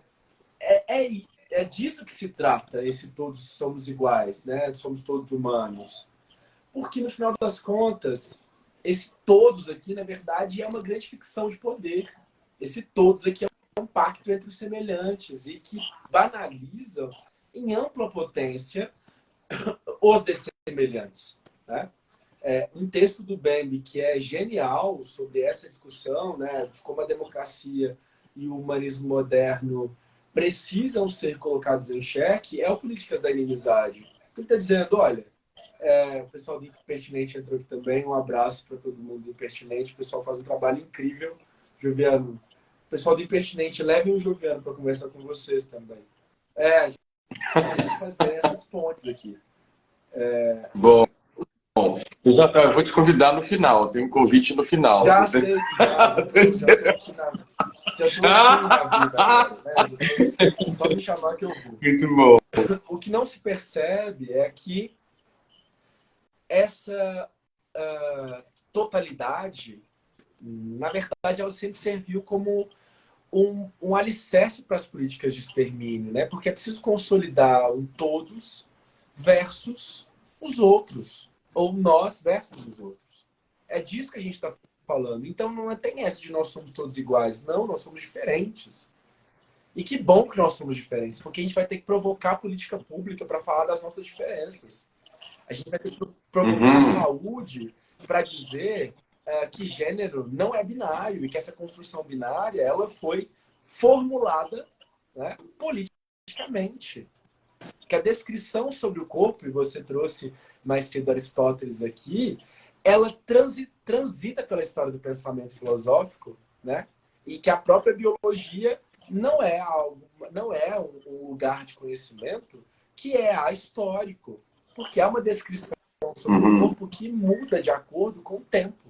Speaker 2: é disso que se trata, esse todos somos iguais, né? Somos todos humanos. Porque, no final das contas, esse todos aqui, na verdade, é uma grande ficção de poder. Esse todos aqui é um pacto entre os semelhantes e que banalizam em ampla potência os dessemelhantes. Né? Um texto do Bembe que é genial sobre essa discussão, né, de como a democracia e o humanismo moderno precisam ser colocados em xeque, é o Políticas da Inimizade. Ele está dizendo, olha, o pessoal do Impertinente entrou aqui também, um abraço para todo mundo do Impertinente, o pessoal faz um trabalho incrível. Joviano, o pessoal do Impertinente, levem o Joviano para conversar com vocês também. A gente tem que fazer essas pontes aqui.
Speaker 1: Bom, eu vou te convidar no final, tem um convite no final.
Speaker 2: Já
Speaker 1: Você tem...
Speaker 2: sei que já estou na vida agora, né? Só me chamar que eu vou.
Speaker 1: Muito bom.
Speaker 2: O que não se percebe é que essa totalidade, na verdade, ela sempre serviu como um alicerce para as políticas de extermínio, né? Porque é preciso consolidar um todos versus os outros, ou nós versus os outros. É disso que a gente está falando. Então não tem essa de nós somos todos iguais. Não, nós somos diferentes. E que bom que nós somos diferentes, porque a gente vai ter que provocar a política pública para falar das nossas diferenças. A gente vai ter que provocar a saúde para dizer que gênero não é binário e que essa construção binária ela foi formulada, né, politicamente. Que a descrição sobre o corpo, e você trouxe mais cedo Aristóteles aqui, ela transita pela história do pensamento filosófico, né? E que a própria biologia não é um lugar de conhecimento que é ahistórico, porque é uma descrição sobre o corpo que muda de acordo com o tempo,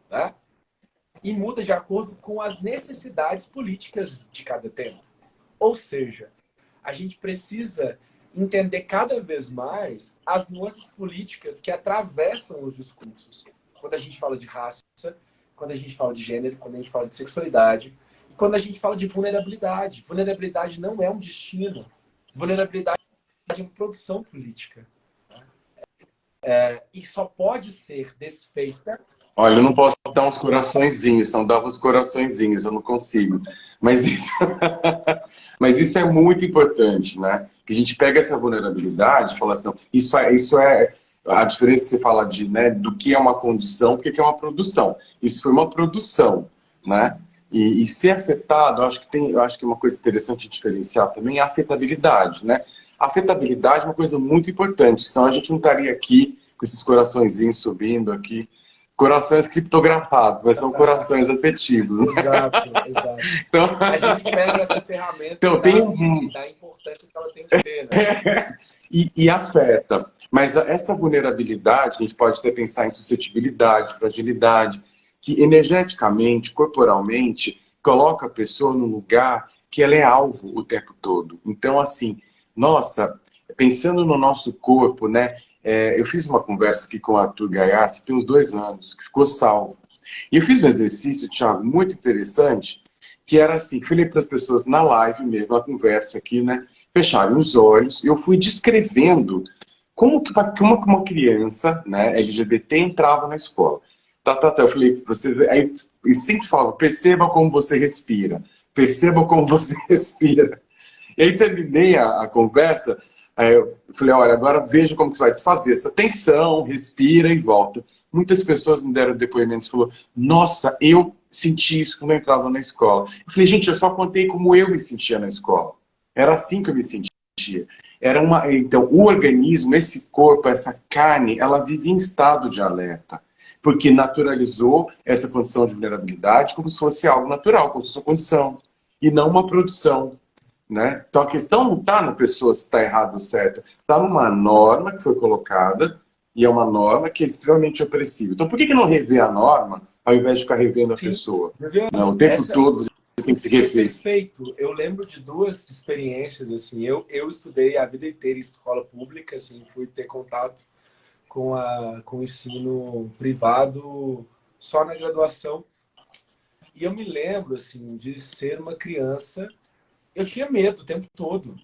Speaker 2: né? E muda de acordo com as necessidades políticas de cada tempo. Ou seja, a gente precisa entender cada vez mais as nuances políticas que atravessam os discursos. Quando a gente fala de raça, quando a gente fala de gênero, quando a gente fala de sexualidade, e quando a gente fala de vulnerabilidade. Vulnerabilidade não é um destino. Vulnerabilidade é uma produção política. E só pode ser desfeita...
Speaker 1: Olha, eu não posso dar uns coraçõezinhos, são dar uns coraçõezinhos, eu não consigo. Mas isso é muito importante, né? Que a gente pega essa vulnerabilidade e fala assim, não, isso é a diferença que você fala né, do que é uma condição, do que é uma produção. Isso foi uma produção, né? E ser afetado, eu acho que é uma coisa interessante de diferenciar também, é a afetabilidade, né? A afetabilidade é uma coisa muito importante, senão a gente não estaria aqui com esses coraçõezinhos subindo aqui. Corações criptografados, mas são corações afetivos.
Speaker 2: Exato. Então, a gente pega essa ferramenta e dá a importância que ela tem que ter, né?
Speaker 1: E afeta. Mas essa vulnerabilidade, a gente pode até pensar em suscetibilidade, fragilidade, que energeticamente, corporalmente, coloca a pessoa num lugar que ela é alvo o tempo todo. Então, assim, nossa, pensando no nosso corpo, né? Eu fiz uma conversa aqui com o Arthur Gaiarsi, tem uns 2 anos, que ficou salvo. E eu fiz um exercício, Thiago, muito interessante, que era assim, falei para as pessoas na live mesmo, na conversa aqui, né? Fecharem os olhos, eu fui descrevendo como que uma criança, né, LGBT entrava na escola. Eu falei, aí, e sempre falava, perceba como você respira, perceba como você respira. E aí terminei a conversa, eu falei, olha, agora veja como você vai desfazer essa tensão, respira e volta. Muitas pessoas me deram depoimentos e falaram, nossa, eu senti isso quando eu entrava na escola. Eu falei, gente, eu só contei como eu me sentia na escola. Era assim que eu me sentia. Então, o organismo, esse corpo, essa carne, ela vive em estado de alerta. Porque naturalizou essa condição de vulnerabilidade como se fosse algo natural, como se fosse uma condição, e não uma produção. Né? Então a questão não está na pessoa se está errado ou certo, está numa norma que foi colocada, e é uma norma que é extremamente opressiva. Então por que não rever a norma ao invés de ficar revendo a
Speaker 2: Sim.
Speaker 1: pessoa? Não, o tempo todo você tem que se
Speaker 2: Isso é
Speaker 1: rever.
Speaker 2: perfeito. Eu lembro de duas experiências, assim. Eu estudei a vida inteira em escola pública, assim, fui ter contato com o ensino privado só na graduação. E eu me lembro, assim, de ser uma criança. Eu tinha medo o tempo todo.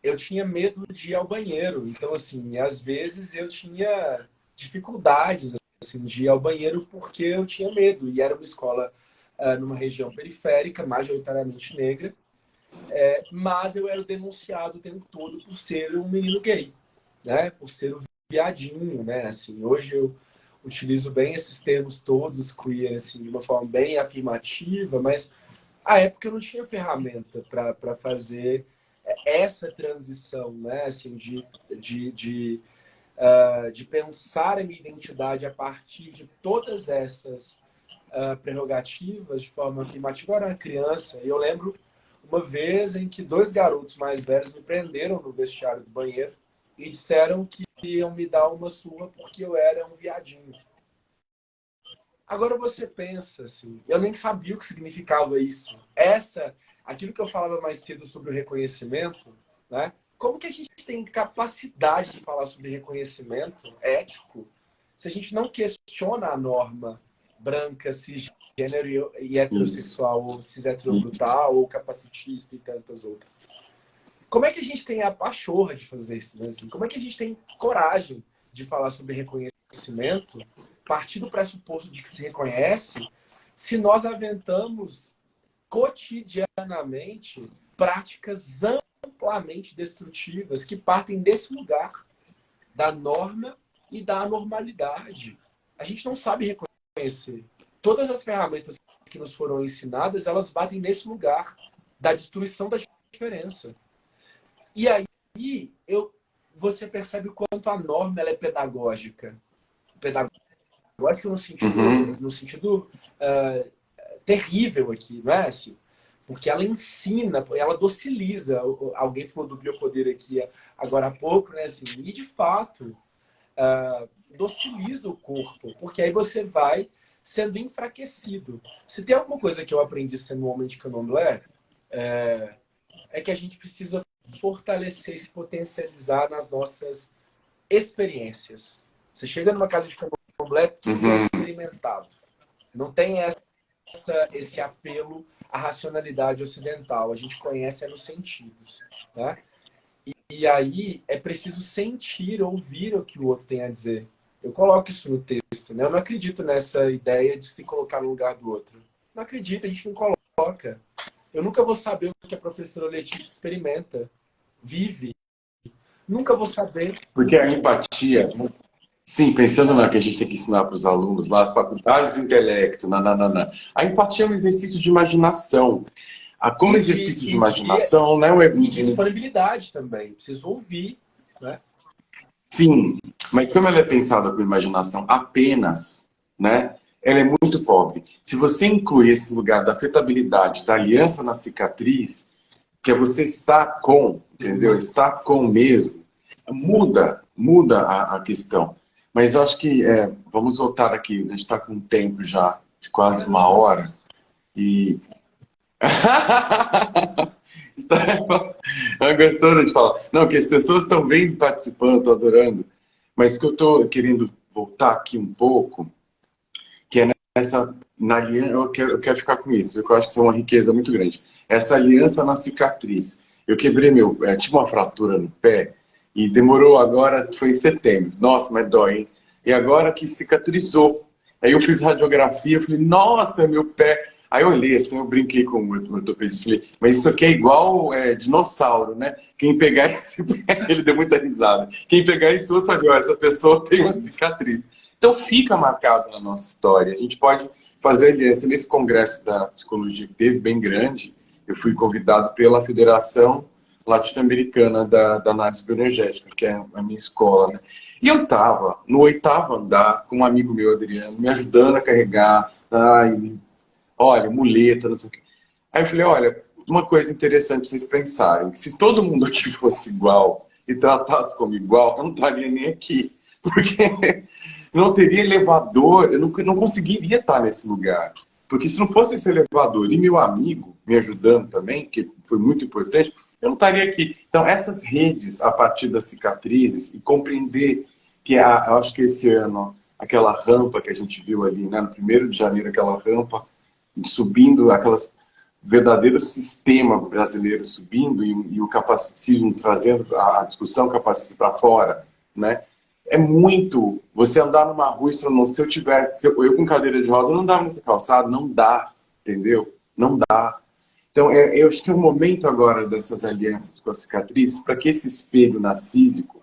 Speaker 2: Eu tinha medo de ir ao banheiro. Então, assim, às vezes eu tinha dificuldades, assim, de ir ao banheiro porque eu tinha medo. E era uma escola numa região periférica, majoritariamente negra. Mas eu era denunciado o tempo todo por ser um menino gay, né? Por ser um viadinho, né? Assim, hoje eu utilizo bem esses termos todos queer, assim, de uma forma bem afirmativa, mas à época eu não tinha ferramenta para fazer essa transição, né? Assim, de pensar a minha identidade a partir de todas essas prerrogativas de forma afirmativa. Eu era uma criança e eu lembro uma vez em que dois garotos mais velhos me prenderam no vestiário do banheiro e disseram que iam me dar uma surra porque eu era um viadinho. Agora você pensa assim, eu nem sabia o que significava isso. Aquilo que eu falava mais cedo sobre o reconhecimento, né? Como que a gente tem capacidade de falar sobre reconhecimento ético se a gente não questiona a norma branca, cisgênero e heterossexual, ou cis-heterobrutal, ou capacitista e tantas outras? Como é que a gente tem a pachorra de fazer isso? Né? Assim, como é que a gente tem coragem de falar sobre reconhecimento, partir do pressuposto de que se reconhece, se nós aventamos cotidianamente práticas amplamente destrutivas que partem desse lugar, da norma e da anormalidade? A gente não sabe reconhecer. Todas as ferramentas que nos foram ensinadas, elas batem nesse lugar da destruição da diferença. E aí você percebe o quanto a norma ela é pedagógica. Pedagógica no sentido terrível aqui, não é assim? Porque ela ensina, ela dociliza. Alguém falou do biopoder aqui agora há pouco, né? Assim, e de fato, dociliza o corpo, porque aí você vai sendo enfraquecido. Se tem alguma coisa que eu aprendi sendo um homem de candomblé, é que a gente precisa fortalecer e se potencializar nas nossas experiências. Você chega numa casa de candomblé, tudo é experimentado. Não tem esse apelo à racionalidade ocidental. A gente conhece nos sentidos, né? E aí é preciso sentir, ouvir o que o outro tem a dizer. Eu coloco isso no texto, né? Eu não acredito nessa ideia de se colocar no lugar do outro. Não acredito, a gente não coloca. Eu nunca vou saber o que a professora Letícia experimenta, vive. Nunca vou saber.
Speaker 1: Porque a empatia, sim, pensando na que a gente tem que ensinar para os alunos lá, as faculdades do intelecto, nananana. A empatia é um exercício de imaginação. Como exercício de imaginação, né?
Speaker 2: E de disponibilidade também. Preciso ouvir, né?
Speaker 1: Sim, mas como ela é pensada com imaginação apenas, né? Ela é muito pobre. Se você inclui esse lugar da afetabilidade, da aliança na cicatriz, que é você estar com, entendeu? Estar com mesmo, muda a questão. Mas eu acho que vamos voltar aqui. A gente está com um tempo já de quase uma hora e gostando de falar. Não, que as pessoas estão bem participando, estou adorando. Mas o que eu estou querendo voltar aqui um pouco, que é na aliança, eu quero ficar com isso, porque eu acho que isso é uma riqueza muito grande. Essa aliança na cicatriz. Eu quebrei tive uma fratura no pé e demorou agora, foi em setembro. Nossa, mas dói, hein? E agora que cicatrizou. Aí eu fiz radiografia, eu falei, nossa, meu pé. Aí eu olhei assim, eu brinquei com o ortopedista, falei, mas isso aqui é igual dinossauro, né? Quem pegar esse pé, ele deu muita risada. Quem pegar isso, você sabe, ó, essa pessoa tem uma cicatriz. Então fica marcado na nossa história. A gente pode fazer aliança. Nesse congresso da psicologia que teve, bem grande, eu fui convidado pela federação latino-americana da análise bioenergética, que é a minha escola, né? E eu estava no 8º andar com um amigo meu, Adriano, me ajudando a carregar, olha, muleta, não sei o quê. Aí eu falei, olha, uma coisa interessante para vocês pensarem, se todo mundo aqui fosse igual e tratasse como igual, eu não estaria nem aqui, porque não teria elevador, eu não conseguiria estar nesse lugar. Porque se não fosse esse elevador e meu amigo me ajudando também, que foi muito importante, eu não estaria aqui. Então, essas redes, a partir das cicatrizes, e compreender que, eu acho que esse ano, aquela rampa que a gente viu ali, né, no 1º de janeiro, aquela rampa subindo, aquelas verdadeiro sistema brasileiro subindo e o capacitismo trazendo a discussão capacitista para fora, né? É muito. Você andar numa rua, se eu tivesse, eu com cadeira de roda, eu não andava nessa calçada, não dá, entendeu? Não dá. Então, eu acho que é o momento agora dessas alianças com as cicatrizes para que esse espelho narcísico,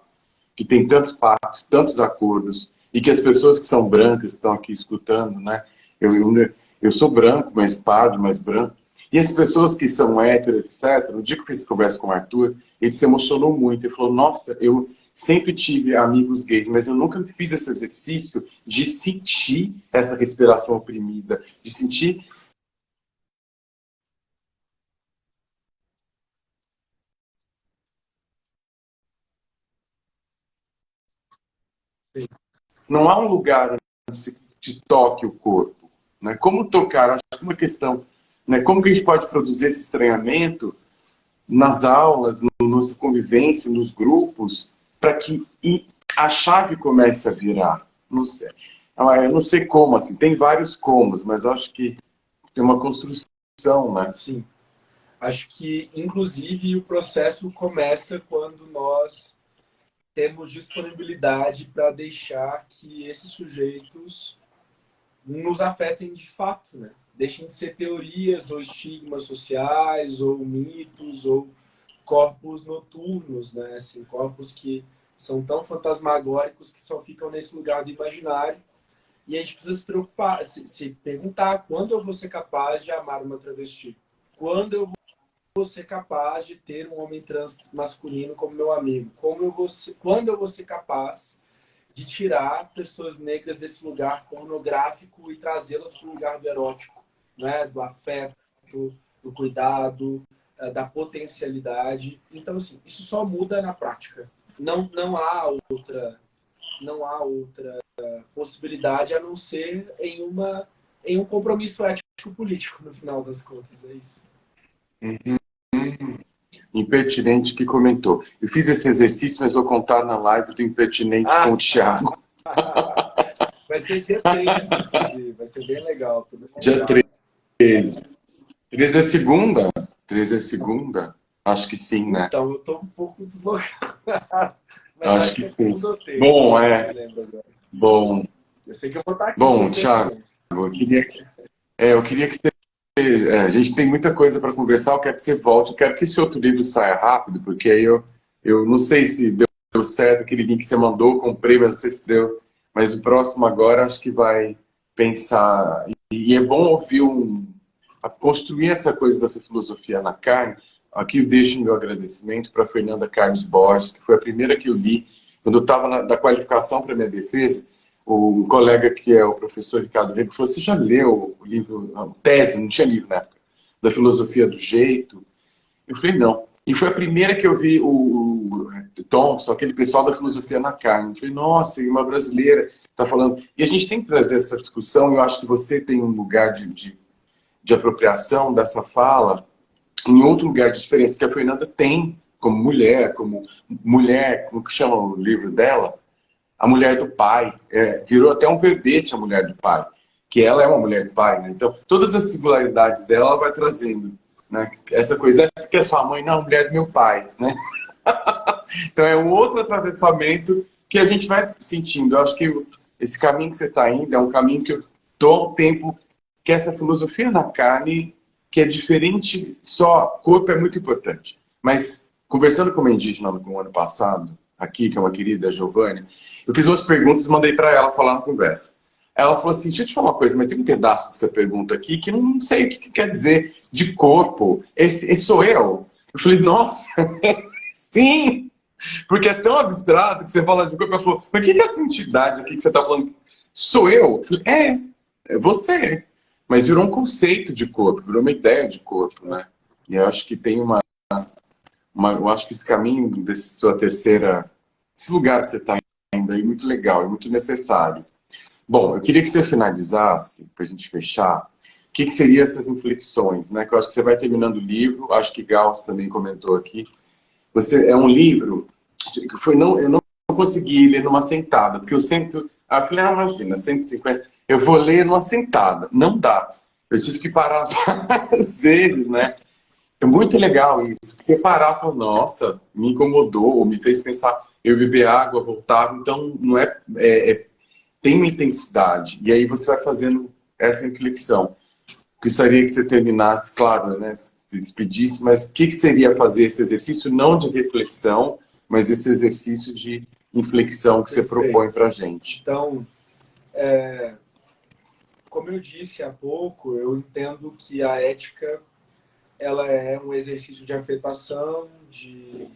Speaker 1: que tem tantos pactos, tantos acordos, e que as pessoas que são brancas, que estão aqui escutando, né? Eu sou branco, mais pardo, mais branco. E as pessoas que são héteros, etc., no dia que eu fiz conversa com o Arthur, ele se emocionou muito. Ele falou, nossa, eu sempre tive amigos gays, mas eu nunca fiz esse exercício de sentir essa respiração oprimida, de sentir...
Speaker 2: Sim.
Speaker 1: Não há um lugar onde se te toque o corpo, né? Como tocar? Acho que uma questão, né? Como que a gente pode produzir esse estranhamento nas aulas, na nossa convivência, nos grupos, para que a chave comece a virar. Não sei. Eu não sei como, assim, tem vários comos, mas eu acho que tem uma construção, né?
Speaker 2: Sim. Acho que, inclusive, o processo começa quando nós temos disponibilidade para deixar que esses sujeitos nos afetem de fato, né? Deixem de ser teorias ou estigmas sociais, ou mitos, ou corpos noturnos, né? Assim, corpos que são tão fantasmagóricos que só ficam nesse lugar do imaginário. E a gente precisa se preocupar, se perguntar quando eu vou ser capaz de amar uma travesti? Quando eu vou ser capaz de ter um homem trans masculino como meu amigo? Quando eu vou ser capaz de tirar pessoas negras desse lugar pornográfico e trazê-las para o lugar do erótico, né? Do afeto, do cuidado, da potencialidade. Então, assim, isso só muda na prática. Não há outra possibilidade a não ser em um compromisso ético-político, no final das contas. É isso.
Speaker 1: Impertinente que comentou. Eu fiz esse exercício, mas vou contar na live do Impertinente com o Thiago.
Speaker 2: Vai ser dia 13, inclusive. Vai ser bem legal.
Speaker 1: Dia 13. 13 é segunda? 13 é segunda? Acho que sim, né?
Speaker 2: Então, eu estou um pouco deslocado. Mas
Speaker 1: acho que
Speaker 2: é
Speaker 1: sim.
Speaker 2: segunda ou terça.
Speaker 1: Bom, Bom.
Speaker 2: Eu sei que eu vou estar aqui.
Speaker 1: Bom, Thiago, eu queria que você... a gente tem muita coisa para conversar, eu quero que você volte, eu quero que esse outro livro saia rápido, porque aí eu não sei se deu certo aquele link que você mandou, comprei, mas não sei se deu. Mas o próximo agora acho que vai pensar... E é bom ouvir construir essa coisa dessa filosofia na carne. Aqui eu deixo meu agradecimento para a Fernanda Carlos Borges, que foi a primeira que eu li quando eu estava da qualificação para minha defesa. O colega que é o professor Ricardo Rego falou, você já leu o livro, a tese, não tinha livro na época, da filosofia do jeito? Eu falei, não. E foi a primeira que eu vi o Thompson, aquele pessoal da filosofia na carne. Eu falei, nossa, e uma brasileira está falando. E a gente tem que trazer essa discussão, eu acho que você tem um lugar de apropriação dessa fala, em outro lugar de diferença que a Fernanda tem, como mulher, como que chama o livro dela? A mulher do pai. Virou até um verbete a mulher do pai, que ela é uma mulher do pai, né? Então, todas as singularidades dela, ela vai trazendo, né? Essa coisa, essa que é sua mãe, não, a mulher do meu pai, né? Então, é um outro atravessamento que a gente vai sentindo. Eu acho que esse caminho que você está indo é um caminho que eu estou há um tempo, que essa filosofia na carne, que é diferente, só corpo é muito importante. Mas, conversando com uma indígena no ano passado, aqui, que é uma querida, a Giovânia, eu fiz umas perguntas e mandei para ela falar na conversa. Ela falou assim, deixa eu te falar uma coisa, mas tem um pedaço dessa pergunta aqui que não sei o que quer dizer de corpo. Esse sou eu. Eu falei, nossa, sim! Porque é tão abstrato que você fala de corpo. Ela falou, mas o que é essa entidade aqui que você está falando? Sou eu? Eu falei, é você. Mas virou um conceito de corpo, virou uma ideia de corpo, né? E eu acho que tem eu acho que esse caminho desse sua terceira, esse lugar que você está indo aí, muito legal, é muito necessário. Bom, eu queria que você finalizasse, para a gente fechar, o que seriam essas inflexões, né? Que eu acho que você vai terminando o livro, acho que Gauss também comentou aqui. É um livro que eu não consegui ler numa sentada, porque eu sento, eu falei, imagina, 150, eu vou ler numa sentada, não dá. Eu tive que parar várias vezes, né? É muito legal isso, porque parar e falar, nossa, me incomodou, me fez pensar, eu beber água, voltava, então não tem uma intensidade, e aí você vai fazendo essa inflexão. Gostaria que você terminasse, claro, né, se despedisse, mas o que seria fazer esse exercício, não de reflexão, mas esse exercício de inflexão que você propõe para a gente?
Speaker 2: Então, como eu disse há pouco, eu entendo que a ética ela é um exercício de afetação, de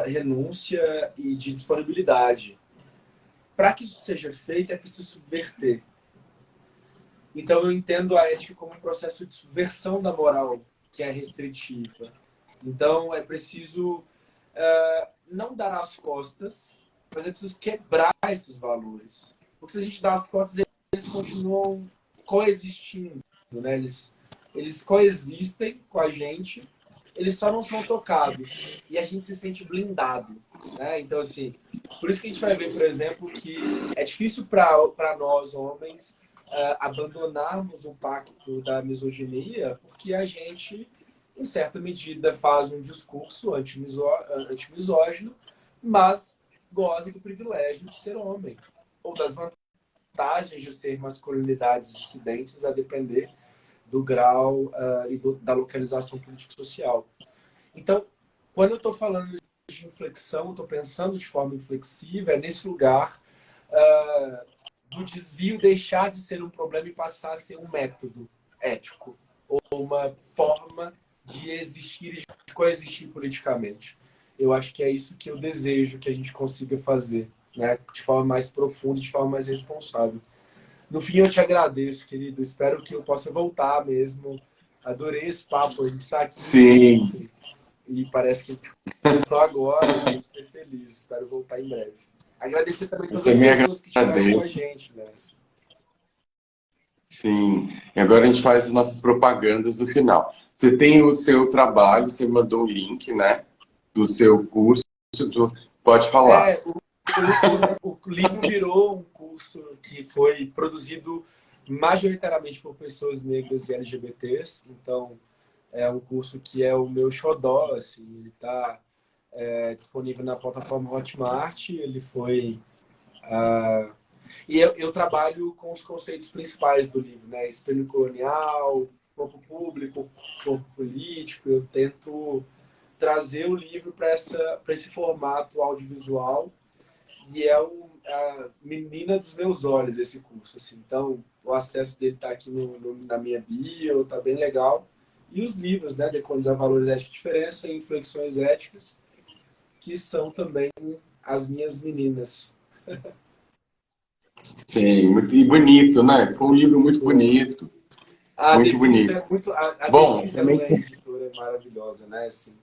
Speaker 2: renúncia e de disponibilidade. Para que isso seja feito, é preciso subverter. Então, eu entendo a ética como um processo de subversão da moral, que é restritiva. Então, é preciso não dar as costas, mas é preciso quebrar esses valores. Porque se a gente dá as costas, eles continuam coexistindo, né? Eles coexistem com a gente, eles só não são tocados. E a gente se sente blindado, né? Então, assim, por isso que a gente vai ver, por exemplo, que é difícil para nós, homens, abandonarmos o pacto da misoginia, porque a gente, em certa medida, faz um discurso antimisógino, mas goza do privilégio de ser homem, ou das vantagens de ser masculinidades dissidentes, a depender do grau e da localização político-social. Então, quando eu estou falando de inflexão, estou pensando de forma inflexiva, é nesse lugar do desvio deixar de ser um problema e passar a ser um método ético, ou uma forma de existir e de coexistir politicamente. Eu acho que é isso que eu desejo que a gente consiga fazer, né? De forma mais profunda, de forma mais responsável. No fim, eu te agradeço, querido. Espero que eu possa voltar mesmo. Adorei esse papo. A gente está aqui.
Speaker 1: Sim.
Speaker 2: Enfim, e parece que começou agora. Eu estou super feliz. Espero voltar em breve. Agradecer também a todas as pessoas que estiveram com a gente, né?
Speaker 1: Sim. E agora a gente faz as nossas propagandas do final. Você tem o seu trabalho, você mandou o link, né? Do seu curso. Pode falar.
Speaker 2: O livro virou um curso que foi produzido majoritariamente por pessoas negras e LGBTs. Então, é um curso que é o meu xodó, assim, ele está disponível na plataforma Hotmart. Ele foi... E eu trabalho com os conceitos principais do livro, né? Espelho colonial, corpo público, corpo político. Eu tento trazer o livro para esse formato audiovisual, e é a menina dos meus olhos esse curso. Assim. Então, o acesso dele está aqui na minha bio, está bem legal. E os livros, né? Decolonizar Valores, Ética e Diferença e Inflexões Éticas, que são também as minhas meninas.
Speaker 1: Sim, muito e bonito, né? Foi um livro muito bonito. Muito bonito.
Speaker 2: A
Speaker 1: Bom,
Speaker 2: Devires é uma editora maravilhosa, né? Assim,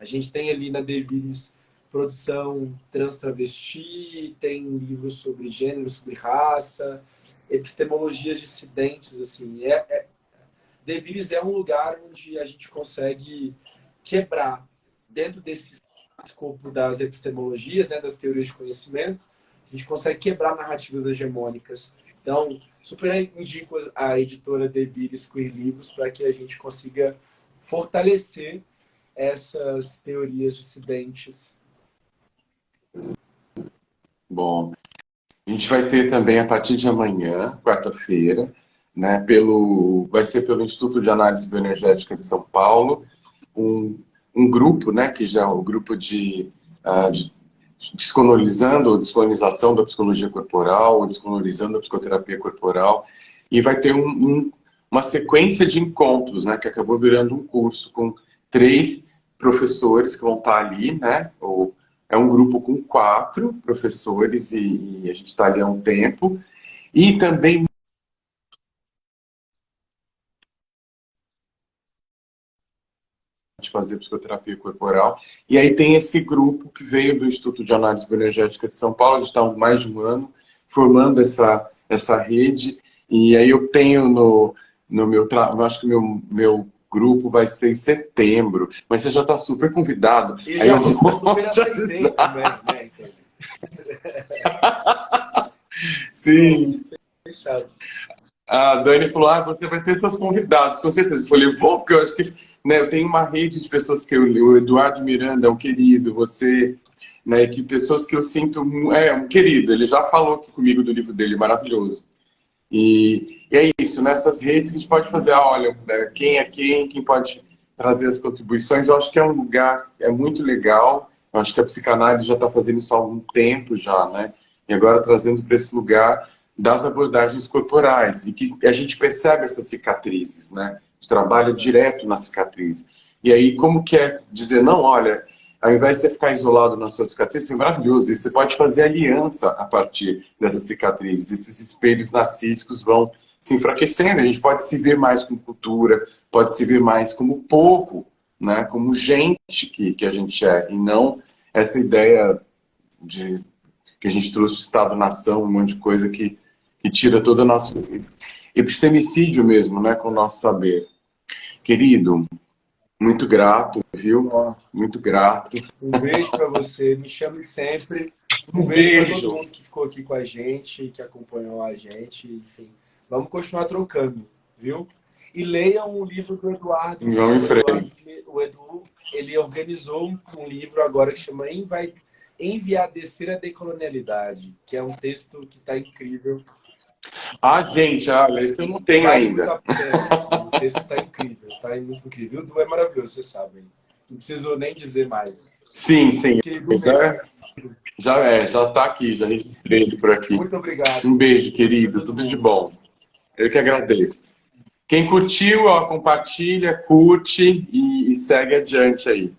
Speaker 2: a gente tem ali na Devires produção trans travesti, tem livros sobre gênero, sobre raça, epistemologias dissidentes, assim. Devires é um lugar onde a gente consegue quebrar, dentro desse escopo das epistemologias, né, das teorias de conhecimento, a gente consegue quebrar narrativas hegemônicas. Então, super indico a editora Devires Queer Livros para que a gente consiga fortalecer essas teorias dissidentes.
Speaker 1: Bom, a gente vai ter também a partir de amanhã, quarta-feira, né, vai ser pelo Instituto de Análise Bioenergética de São Paulo, um grupo, né, que já é o grupo de descolonizando ou descolonização da psicologia corporal, ou descolonizando a psicoterapia corporal, e vai ter uma sequência de encontros, né, que acabou virando um curso com 3 professores que vão estar ali, né? É um grupo com 4 professores e a gente está ali há um tempo. E também de fazer psicoterapia corporal. E aí tem esse grupo que veio do Instituto de Análise Bioenergética de São Paulo, a gente está há mais de um ano formando essa rede. E aí eu tenho no meu trabalho, acho que meu grupo vai ser em setembro, mas você já está super convidado.
Speaker 2: E
Speaker 1: aí
Speaker 2: já
Speaker 1: eu vou
Speaker 2: super
Speaker 1: te
Speaker 2: aceitei
Speaker 1: avisar.
Speaker 2: também, né? Então, assim,
Speaker 1: Sim.
Speaker 2: fechado.
Speaker 1: A Dani falou, você vai ter seus convidados, com certeza. Eu falei, vou, porque eu acho que né, eu tenho uma rede de pessoas que o Eduardo Miranda é um querido, você, né, que pessoas que eu sinto, um querido, ele já falou aqui comigo do livro dele, maravilhoso. E é isso, nessas redes a gente pode fazer, olha, quem é quem pode trazer as contribuições. Eu acho que é um lugar, é muito legal, eu acho que a psicanálise já está fazendo isso há algum tempo já, né? E agora trazendo para esse lugar das abordagens corporais, e que a gente percebe essas cicatrizes, né? A gente trabalha direto na cicatriz. E aí, como que é dizer, não, olha, ao invés de você ficar isolado na sua cicatriz, é maravilhoso. E você pode fazer aliança a partir dessas cicatrizes. Esses espelhos narcísicos vão se enfraquecendo. A gente pode se ver mais como cultura, pode se ver mais como povo, né? Como gente que a gente é. E não essa ideia de que a gente trouxe de Estado-nação, um monte de coisa que tira toda a nossa epistemicídio mesmo, né? Com o nosso saber. Querido, muito grato, viu?
Speaker 2: Ó,
Speaker 1: Muito grato.
Speaker 2: um beijo para você, me chame sempre. Um
Speaker 1: Um
Speaker 2: beijo para todo
Speaker 1: beijo.
Speaker 2: mundo que ficou aqui com a gente, que acompanhou a gente, enfim. Vamos continuar trocando, viu? E leiam o livro do Eduardo.
Speaker 1: Vamos em
Speaker 2: O
Speaker 1: frente.
Speaker 2: Eduardo, o Edu, ele organizou um livro agora que chama Enviadecer a Decolonialidade, que é um texto que está incrível.
Speaker 1: Gente, olha, esse eu não tenho
Speaker 2: Vale muito
Speaker 1: ainda.
Speaker 2: a pena. Assim, o texto está incrível, está muito incrível. O Edu é maravilhoso, vocês sabem. Não preciso nem dizer mais.
Speaker 1: Sim, sim.
Speaker 2: Querido,
Speaker 1: Já tá aqui, já registrei ele por aqui.
Speaker 2: muito obrigado.
Speaker 1: Um beijo,
Speaker 2: Beijo para
Speaker 1: querido.
Speaker 2: todo
Speaker 1: Tudo de
Speaker 2: mundo.
Speaker 1: bom. Eu que agradeço. Quem curtiu, compartilha, curte e segue adiante aí.